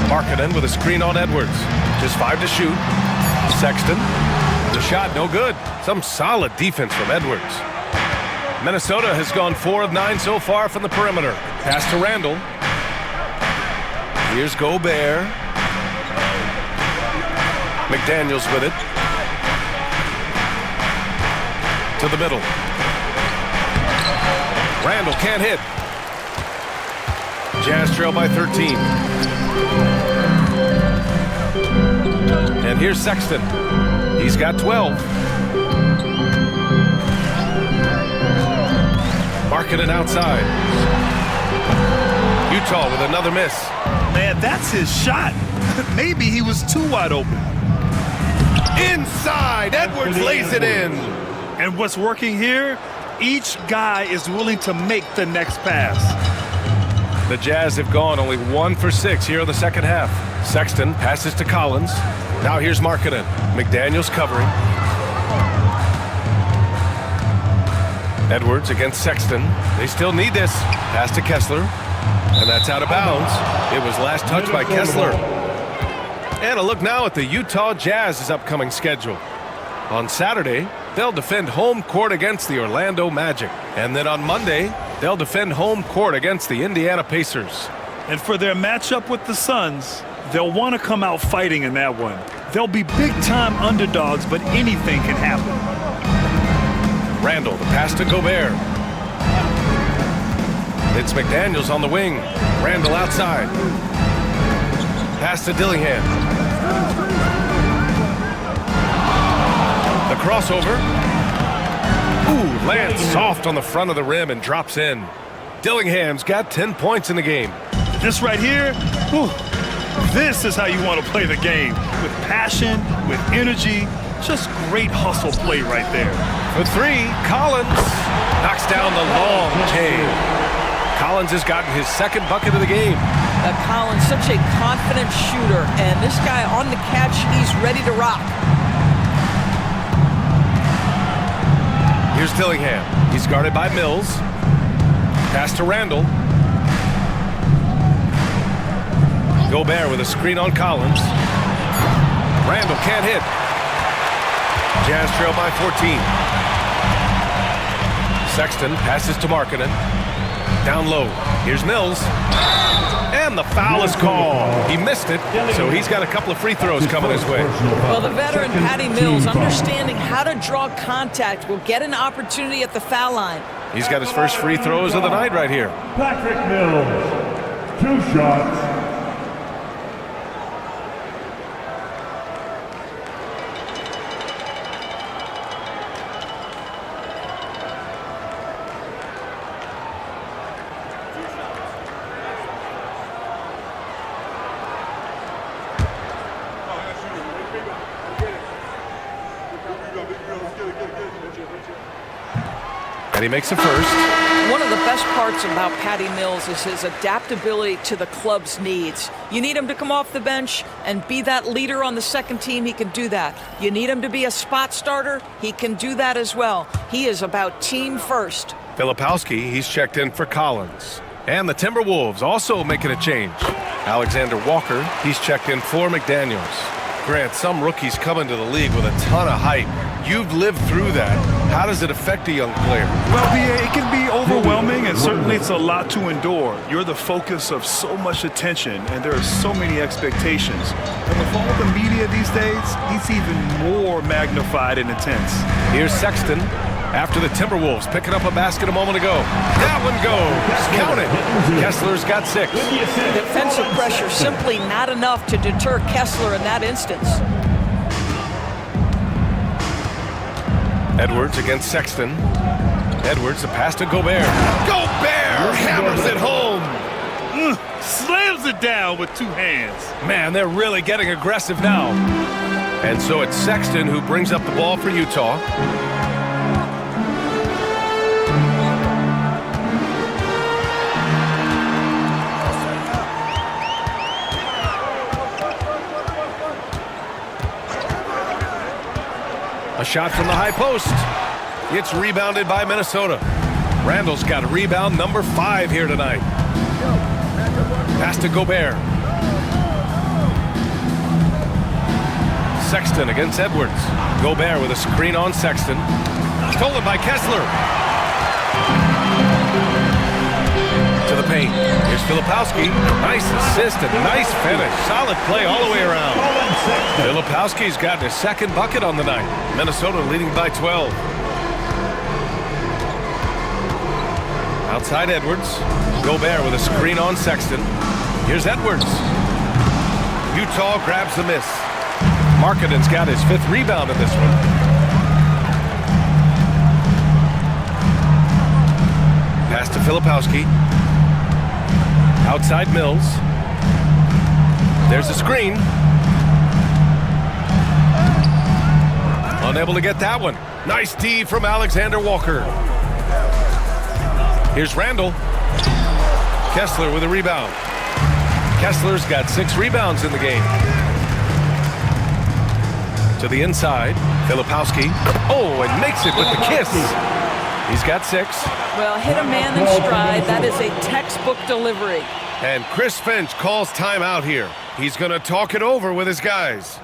Markkanen with a screen on Edwards. Just 5 to shoot. Sexton. The shot no good. Some solid defense from Edwards. Minnesota has gone 4 of 9 so far from the perimeter. Pass to Randall. Here's Gobert. McDaniels with it. To the middle. Randall can't hit. Jazz trail by 13. And here's Sexton. He's got 12. Markkanen outside. Utah with another miss. Man, that's his shot. Maybe he was too wide open. Inside, Edwards lays it in. And what's working here? Each guy is willing to make the next pass. The Jazz have gone only 1 for 6 here in the second half. Sexton passes to Collins. Now here's Markkanen. McDaniels covering. Edwards against Sexton. They still need this. Pass to Kessler. And that's out of bounds. It was last touched by Kessler. And a look now at the Utah Jazz's upcoming schedule. On Saturday, they'll defend home court against the Orlando Magic. And then on Monday, they'll defend home court against the Indiana Pacers. And for their matchup with the Suns, they'll want to come out fighting in that one. They'll be big-time underdogs, but anything can happen. Randall, the pass to Gobert. It's McDaniels on the wing. Randall outside. Pass to Dillingham. The crossover. Ooh, lands soft on the front of the rim and drops in. Dillingham's got 10 points in the game. This right here, this is how you want to play the game. With passion, with energy, Just great hustle play right there. For three, Collins knocks down the long J. Collins has gotten his second bucket of the game. Collins, such a confident shooter, and this guy on the catch, he's ready to rock. Here's Dillingham. He's guarded by Mills. Pass to Randall. Gobert with a screen on Collins. Randall can't hit. Jazz trail by 14. Sexton passes to Markkanen. Down low. Here's Mills. And the foul is called. He missed it, so he's got a couple of free throws coming his way. Well, the veteran Patty Mills, understanding how to draw contact, will get an opportunity at the foul line. He's got his first free throws of the night right here. Patrick Mills, 2 shots. And he makes a first. One of the best parts about Patty Mills is his adaptability to the club's needs. You need him to come off the bench and be that leader on the second team, he can do that. You need him to be a spot starter, he can do that as well. He is about team first. Filipowski, he's checked in for Collins. And the Timberwolves also making a change. Alexander Walker, he's checked in for McDaniels. Grant, some rookies come into the league with a ton of hype. You've lived through that. How does it affect a young player? Well, it can be overwhelming, and certainly it's a lot to endure. You're the focus of so much attention, and there are so many expectations. And with all the media these days, it's even more magnified and intense. Here's Sexton after the Timberwolves picking up a basket a moment ago. That one goes. Count it. Kessler's got 6. Defensive pressure simply not enough to deter Kessler in that instance. Edwards against Sexton. Edwards, the pass to Gobert. Gobert hammers it home. Slams it down with 2 hands. Man, they're really getting aggressive now. And so it's Sexton who brings up the ball for Utah. A shot from the high post. It's rebounded by Minnesota. Randall's got rebound number 5 here tonight. Pass to Gobert. Sexton against Edwards. Gobert with a screen on Sexton. Stolen by Kessler. To the paint. Here's Filipowski. Nice assist and nice finish. Solid play all the way around. Filipowski's gotten his second bucket on the night. Minnesota leading by 12. Outside Edwards. Gobert with a screen on Sexton. Here's Edwards. Utah grabs the miss. Markkanen's got his 5th rebound in this one. Pass to Filipowski. Outside Mills. There's a screen. Unable to get that one. Nice D from Alexander Walker. Here's Randall. Kessler with a rebound. Kessler's got 6 rebounds in the game. To the inside. Filipowski. Oh, and makes it with the kiss. He's got 6. Well, hit a man in stride. That is a textbook delivery. And Chris Finch calls timeout here. He's going to talk it over with his guys.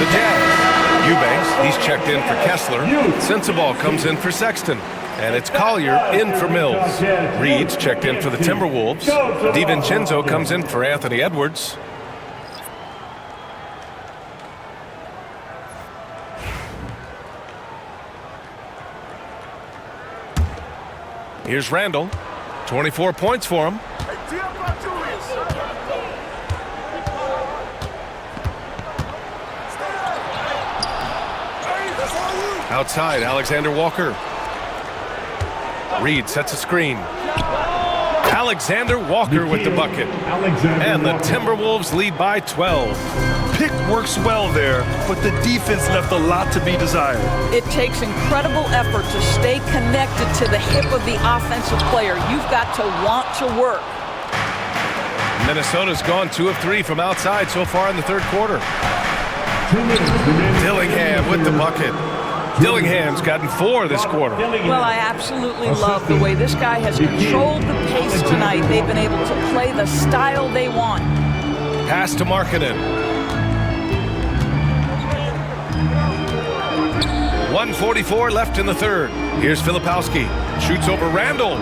the Jazz. Eubanks, he's checked in for Kessler. Sensabaugh comes in for Sexton. And it's Collier in for Mills. Reed's checked in for the Timberwolves. DiVincenzo comes in for Anthony Edwards. Here's Randall. 24 points for him. Outside, Alexander Walker. Reed sets a screen. Alexander Walker with the bucket. And the Timberwolves lead by 12. Pick works well there, but the defense left a lot to be desired. It takes incredible effort to stay connected to the hip of the offensive player. You've got to want to work. Minnesota's gone 2 of 3 from outside so far in the third quarter. Dillingham with the bucket. Dillingham's gotten 4 this quarter. Well, I absolutely love the way this guy has controlled the pace tonight. They've been able to play the style they want. Pass to Markkanen. 1:44 left in the third. Here's Filipowski. Shoots over Randall.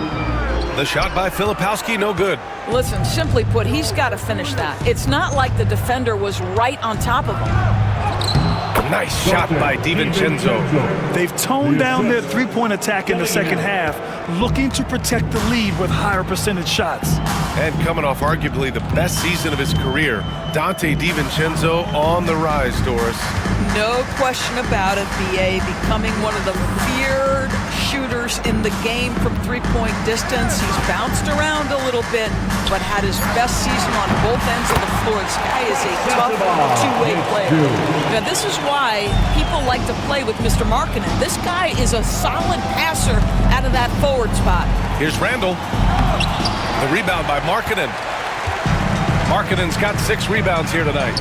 The shot by Filipowski, no good. Listen, simply put, he's got to finish that. It's not like the defender was right on top of him. Nice shot by DiVincenzo. They've toned down their three-point attack in the second half, looking to protect the lead with higher percentage shots. And coming off arguably the best season of his career, Dante DiVincenzo on the rise, Doris. No question about it, BA, becoming one of the feared shooters in the game from three-point distance. He's bounced around a little bit, but had his best season on both ends of the floor. This guy is a tough two-way player. Now, this is why people like to play with Mr. Markkanen. This guy is a solid passer out of that forward spot. Here's Randall. The rebound by Markkanen. Markkanen's got 6 rebounds here tonight.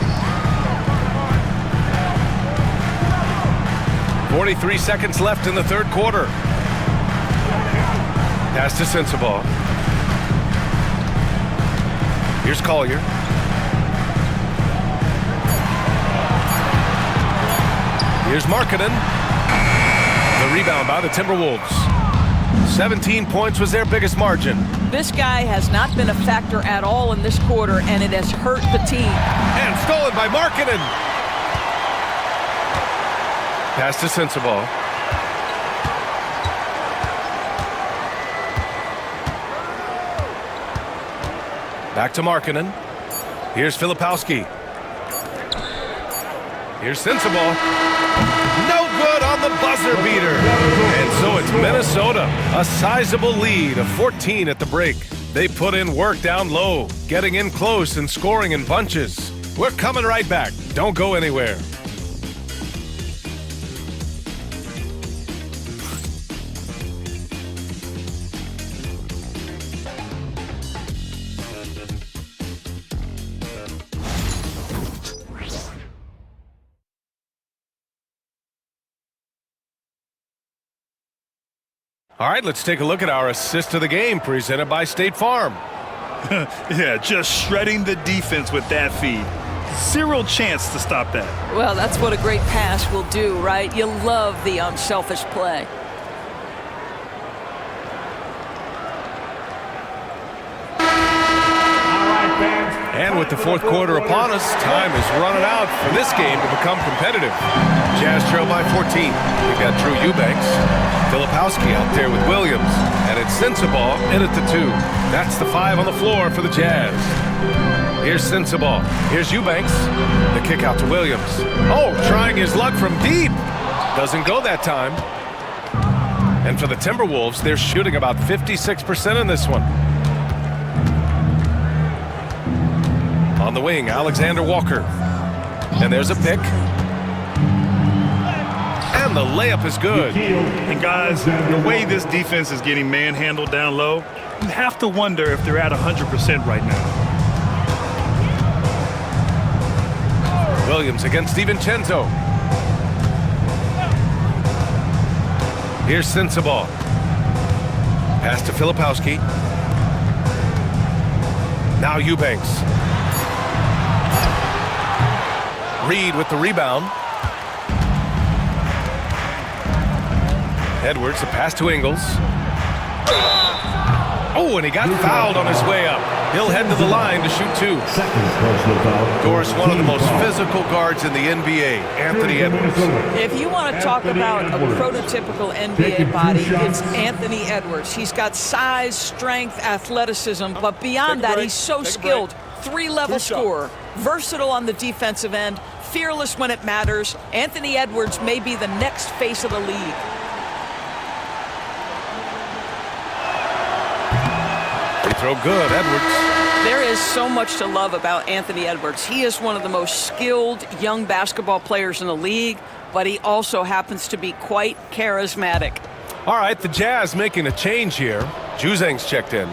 43 seconds left in the third quarter. Pass to Sensabaugh. Here's Collier. Here's Markkanen. The rebound by the Timberwolves. 17 points was their biggest margin. This guy has not been a factor at all in this quarter, and it has hurt the team. And stolen by Markkanen. Pass to Sensabaugh. Back to Markkanen. Here's Filipowski. Here's Sensabaugh. No good on the buzzer beater. And so it's Minnesota, a sizable lead of 14 at the break. They put in work down low, getting in close and scoring in bunches. We're coming right back. Don't go anywhere. All right, let's take a look at our assist of the game presented by State Farm. Yeah, just shredding the defense with that feed. Zero chance to stop that. Well, that's what a great pass will do, right? You love the unselfish play. And with the fourth quarter upon us, time is running out for this game to become competitive. Jazz trail by 14. We've got Drew Eubanks, Filipowski out there with Williams, and it's Sensabaugh in at the 2. That's the 5 on the floor for the Jazz. Here's Sensabaugh. Here's Eubanks. The kick out to Williams. Oh, trying his luck from deep. Doesn't go that time. And for the Timberwolves, they're shooting about 56% in this one. On the wing, Alexander Walker. And there's a pick. And the layup is good. And guys, the way this defense is getting manhandled down low, you have to wonder if they're at 100% right now. Williams against DiVincenzo. Here's Sensabaugh. Pass to Filipowski. Now Eubanks. Reed with the rebound. Edwards, a pass to Ingles. Oh, and he got fouled on his way up. He'll head to the line to shoot 2. Doris, one of the most physical guards in the NBA, Anthony Edwards. If you want to talk about a prototypical NBA body, it's Anthony Edwards. He's got size, strength, athleticism, but beyond that, he's so skilled. 3-level scorer, versatile on the defensive end, fearless when it matters. Anthony Edwards may be the next face of the league. Free throw good, Edwards. There is so much to love about Anthony Edwards. He is one of the most skilled young basketball players in the league, but he also happens to be quite charismatic. All right, the Jazz making a change here. Juzang's checked in.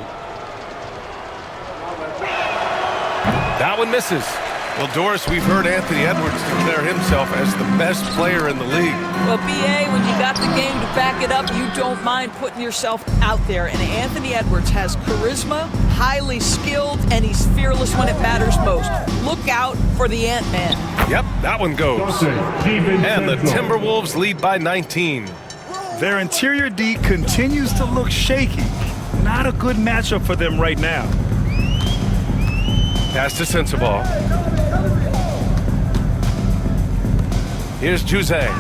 That one misses. Well, Doris, we've heard Anthony Edwards declare himself as the best player in the league. Well, B.A., when you got the game to back it up, you don't mind putting yourself out there. And Anthony Edwards has charisma, highly skilled, and he's fearless when it matters most. Look out for the Ant-Man. Yep, that one goes. And the Timberwolves lead by 19. Their interior D continues to look shaky. Not a good matchup for them right now. Pass to Sensabaugh. Here's Juzang.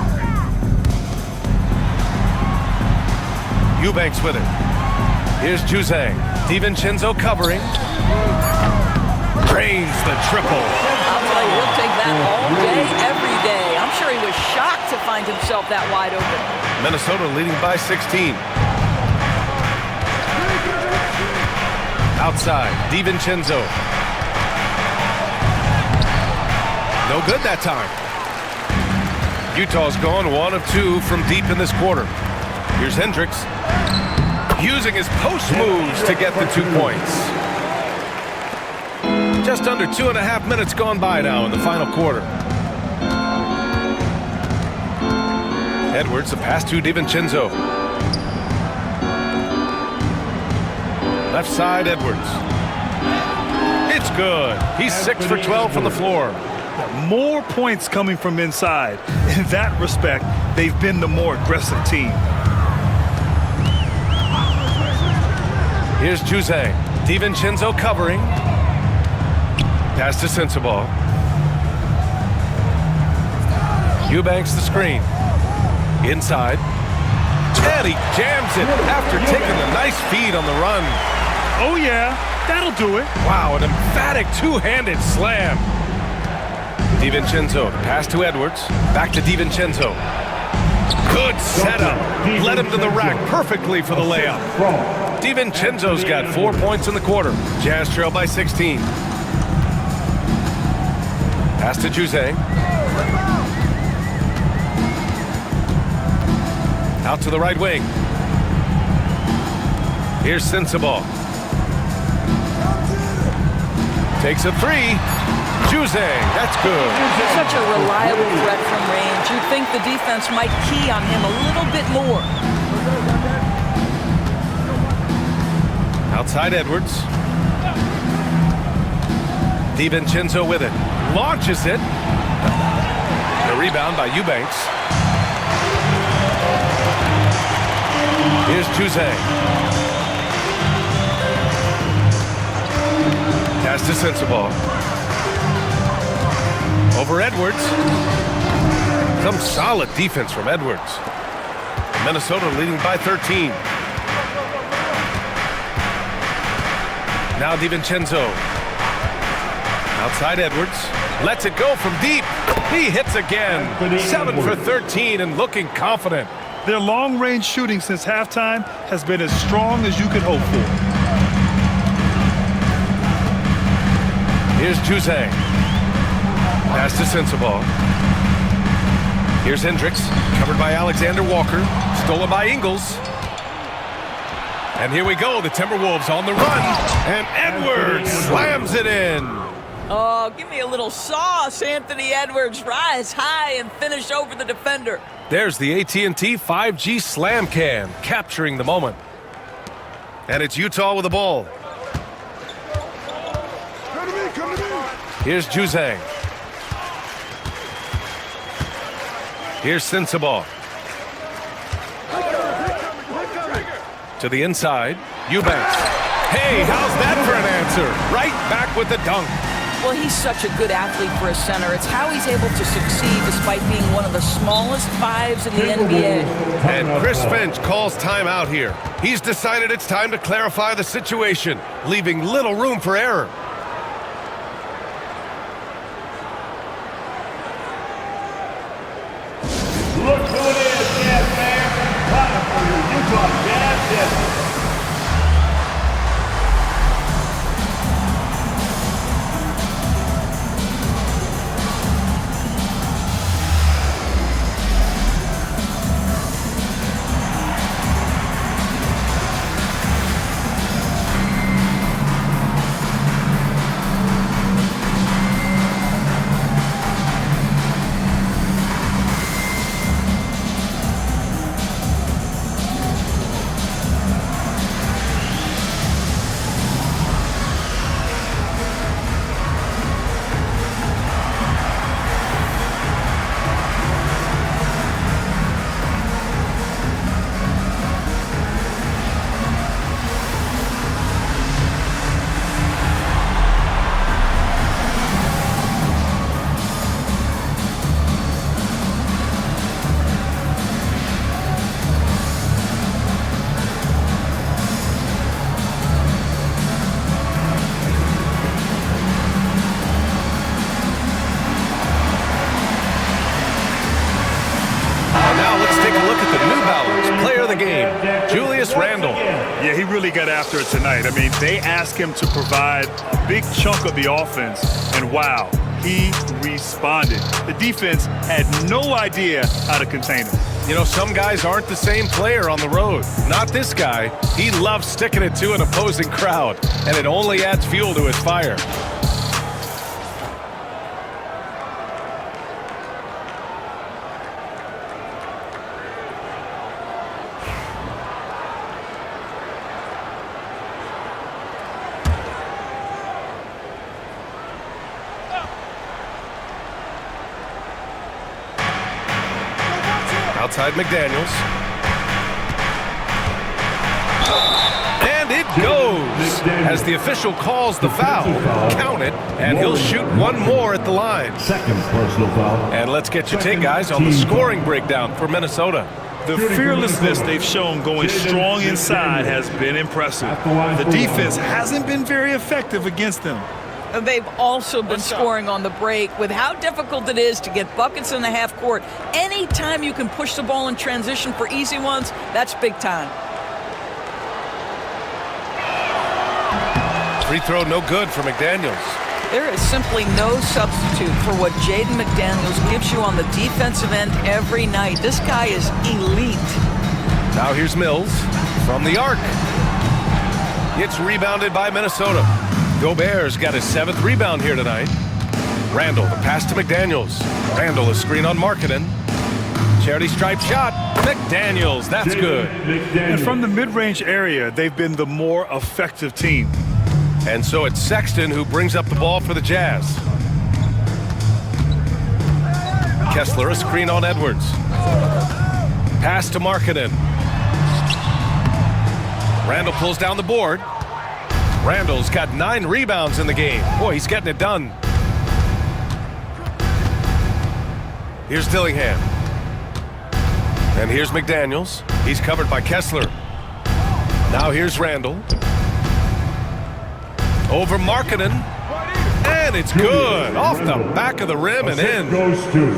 Eubanks with it. Here's Juzang. DiVincenzo covering. Drains the triple. I'll tell you, he'll take that all day, every day. I'm sure he was shocked to find himself that wide open. Minnesota leading by 16. Outside, DiVincenzo. No good that time. Utah's gone 1 of 2 from deep in this quarter. Here's Hendricks using his post moves to get the 2 points. Just under 2.5 minutes gone by now in the final quarter. Edwards, a pass to DiVincenzo. Left side, Edwards. It's good. He's 6 for 12 from the floor. More points coming from inside. In that respect, they've been the more aggressive team. Here's Juzang. DiVincenzo covering. Pass to Sensabaugh. Eubanks the screen. Inside. And he jams it after taking a nice feed on the run. Oh yeah, that'll do it. Wow, an emphatic two-handed slam. DiVincenzo, pass to Edwards. Back to DiVincenzo. Good setup. Led him to the rack perfectly for the layup. DiVincenzo's got 4 points in the quarter. Jazz trail by 16. Pass to Juzang. Out to the right wing. Here's Sensabaugh. Takes a 3. Juzang, that's good. He's such a reliable threat from range. You'd think the defense might key on him a little bit more. Outside Edwards. DiVincenzo with it. Launches it. The rebound by Eubanks. Here's Juzang. Pass to Sensabaugh. Over Edwards. Some solid defense from Edwards. Minnesota leading by 13. Now DiVincenzo. Outside Edwards. Lets it go from deep. He hits again. 7 for 13 and looking confident. Their long-range shooting since halftime has been as strong as you could hope for. Here's Juzang. Pass to Sensabaugh. Here's Hendricks, covered by Alexander Walker, stolen by Ingles. And here we go, the Timberwolves on the run, and Edwards slams it in. Oh, give me a little sauce, Anthony Edwards. Rise high and finish over the defender. There's the AT&T 5G Slam Cam, capturing the moment. And it's Utah with the ball. Here's Juzang. Here's Sensabaugh. To the inside, Eubanks. Hey, how's that for an answer? Right back with the dunk. Well, he's such a good athlete for a center. It's how he's able to succeed despite being one of the smallest fives in the NBA. And Chris Finch calls timeout here. He's decided it's time to clarify the situation, leaving little room for error. Look who it is, Jazz fans. Time for your Utah Jazz Jets. Yeah, he really got after it tonight. I mean, they asked him to provide a big chunk of the offense, and wow, he responded. The defense had no idea how to contain him. You know, some guys aren't the same player on the road. Not this guy. He loves sticking it to an opposing crowd, and it only adds fuel to his fire. Outside McDaniels. And it goes. As the official calls the foul, count it, and he'll shoot one more at the line. Second personal foul. And let's get your take, guys, on the scoring breakdown for Minnesota. The fearlessness they've shown going strong inside has been impressive. The defense hasn't been very effective against them. They've also been scoring on the break with how difficult it is to get buckets in the half court. Anytime you can push the ball in transition for easy ones, that's big time. Free throw no good for McDaniels. There is simply no substitute for what Jaden McDaniels gives you on the defensive end every night. This guy is elite. Now here's Mills from the arc. It's rebounded by Minnesota. Gobert's got his 7th rebound here tonight. Randall, the pass to McDaniels. Randall, a screen on Markkanen. Charity stripe shot. McDaniels, that's good. And from the mid-range area, they've been the more effective team. And so it's Sexton who brings up the ball for the Jazz. Kessler, a screen on Edwards. Pass to Markkanen. Randall pulls down the board. Randall's got 9 rebounds in the game. Boy, he's getting it done. Here's Dillingham. And here's McDaniels. He's covered by Kessler. Now here's Randall. Over Markkanen. And it's good. Off the back of the rim and in.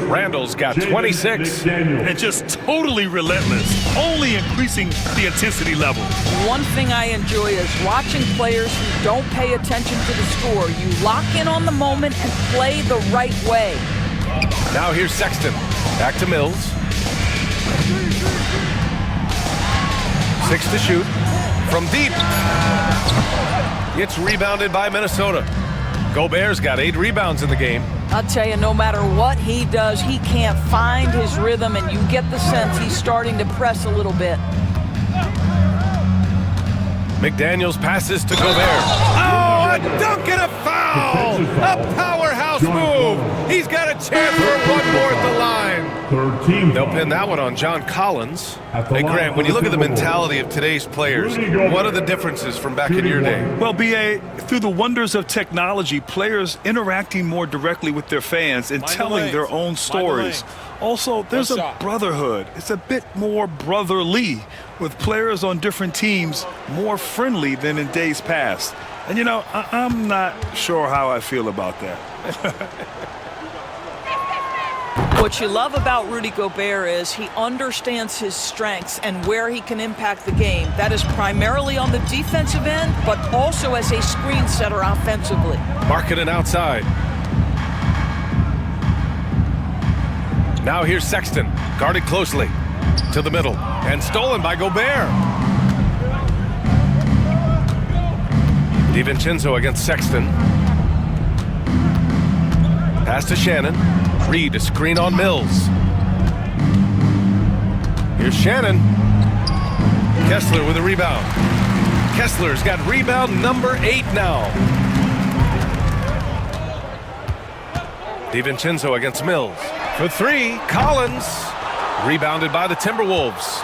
Randall's got 26. And just totally relentless, only increasing the intensity level. One thing I enjoy is watching players who don't pay attention to the score. You lock in on the moment and play the right way. Now here's Sexton. Back to Mills. 6 to shoot. From deep. It's rebounded by Minnesota. Gobert's got 8 rebounds in the game. I'll tell you, no matter what he does, he can't find his rhythm, and you get the sense he's starting to press a little bit. McDaniels passes to Gobert. Oh, a dunk and a foul! A powerhouse move! He's got a chance for one more at the line. Third team They'll foul. pin that one on John Collins. At the Hey, line Grant, for when you the look at the Timberwolves, mentality of today's players, what are the differences from back in your day? Well, B.A., through the wonders of technology, players interacting more directly with their fans and telling their own stories. Also, there's a brotherhood. It's a bit more brotherly, with players on different teams more friendly than in days past. And, you know, I'm not sure how I feel about that. What you love about Rudy Gobert is he understands his strengths and where he can impact the game. That is primarily on the defensive end, but also as a screen setter offensively. Markkanen outside. Now here's Sexton, guarded closely to the middle and stolen by Gobert. DiVincenzo against Sexton. Pass to Shannon. Reed, a screen on Mills. Here's Shannon. Kessler with a rebound. Kessler's got rebound number 8 now. DiVincenzo against Mills. For 3, Collins. Rebounded by the Timberwolves.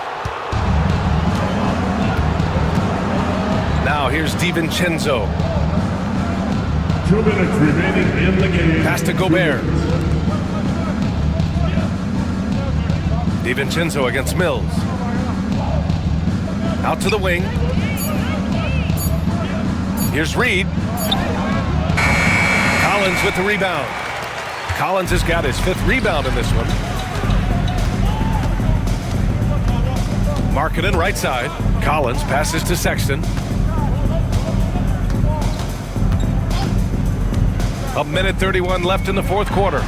Now here's DiVincenzo. 2 minutes remaining in the game. Pass to Gobert. DiVincenzo against Mills. Out to the wing. Here's Reed. Collins with the rebound. Collins has got his 5th rebound in this one. Markkanen right side. Collins passes to Sexton. A minute 31 left in the 4th quarter.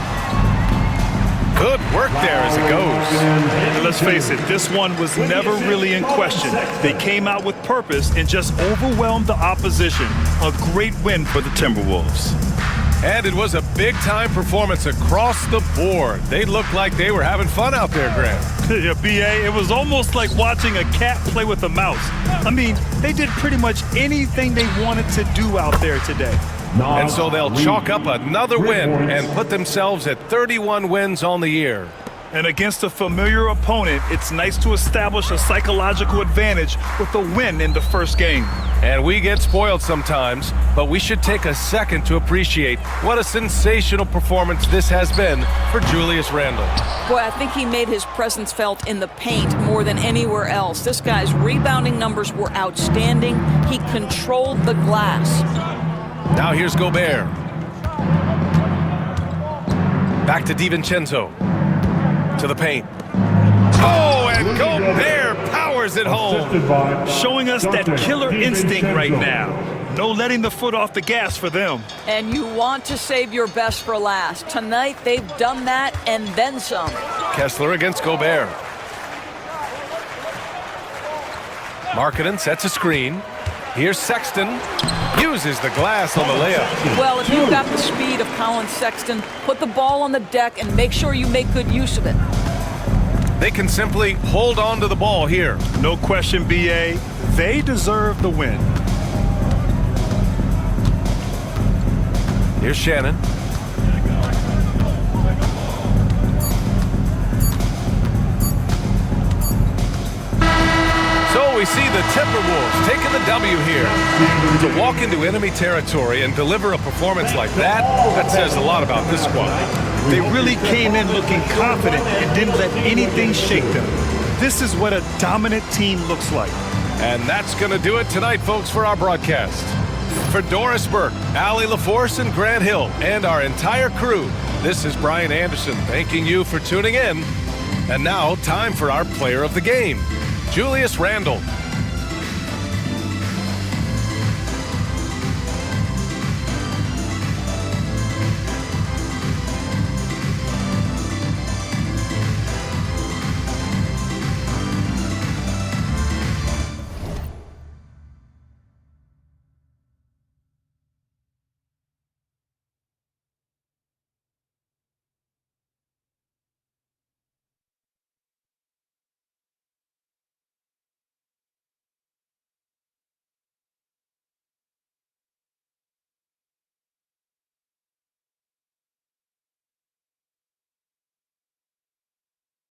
Good work there as it goes. And let's face it, this one was never really in question. They came out with purpose and just overwhelmed the opposition. A great win for the Timberwolves. And it was a big-time performance across the board. They looked like they were having fun out there, Grant. Yeah, B.A., it was almost like watching a cat play with a mouse. I mean, they did pretty much anything they wanted to do out there today. And so they'll chalk up another win and put themselves at 31 wins on the year. And against a familiar opponent, it's nice to establish a psychological advantage with a win in the first game. And we get spoiled sometimes, but we should take a second to appreciate what a sensational performance this has been for Julius Randle. Boy, I think he made his presence felt in the paint more than anywhere else. This guy's rebounding numbers were outstanding. He controlled the glass. Now here's Gobert. Back to DiVincenzo. To the paint. Oh, and Gobert powers it home. Showing us that killer instinct right now. No letting the foot off the gas for them. And you want to save your best for last. Tonight, they've done that and then some. Kessler against Gobert. Markkanen sets a screen. Here's Sexton. Uses the glass on the layup. Well, if you've got the speed of Colin Sexton, put the ball on the deck and make sure you make good use of it. They can simply hold on to the ball here. No question, B.A., they deserve the win. Here's Shannon. So we see the Timberwolves taking the W here. To walk into enemy territory and deliver a performance like that says a lot about this squad. They really came in looking confident and didn't let anything shake them. This is what a dominant team looks like. And that's going to do it tonight, folks, for our broadcast. For Doris Burke, Allie LaForce, and Grant Hill, and our entire crew, this is Brian Anderson thanking you for tuning in. And now, time for our player of the game, Julius Randle.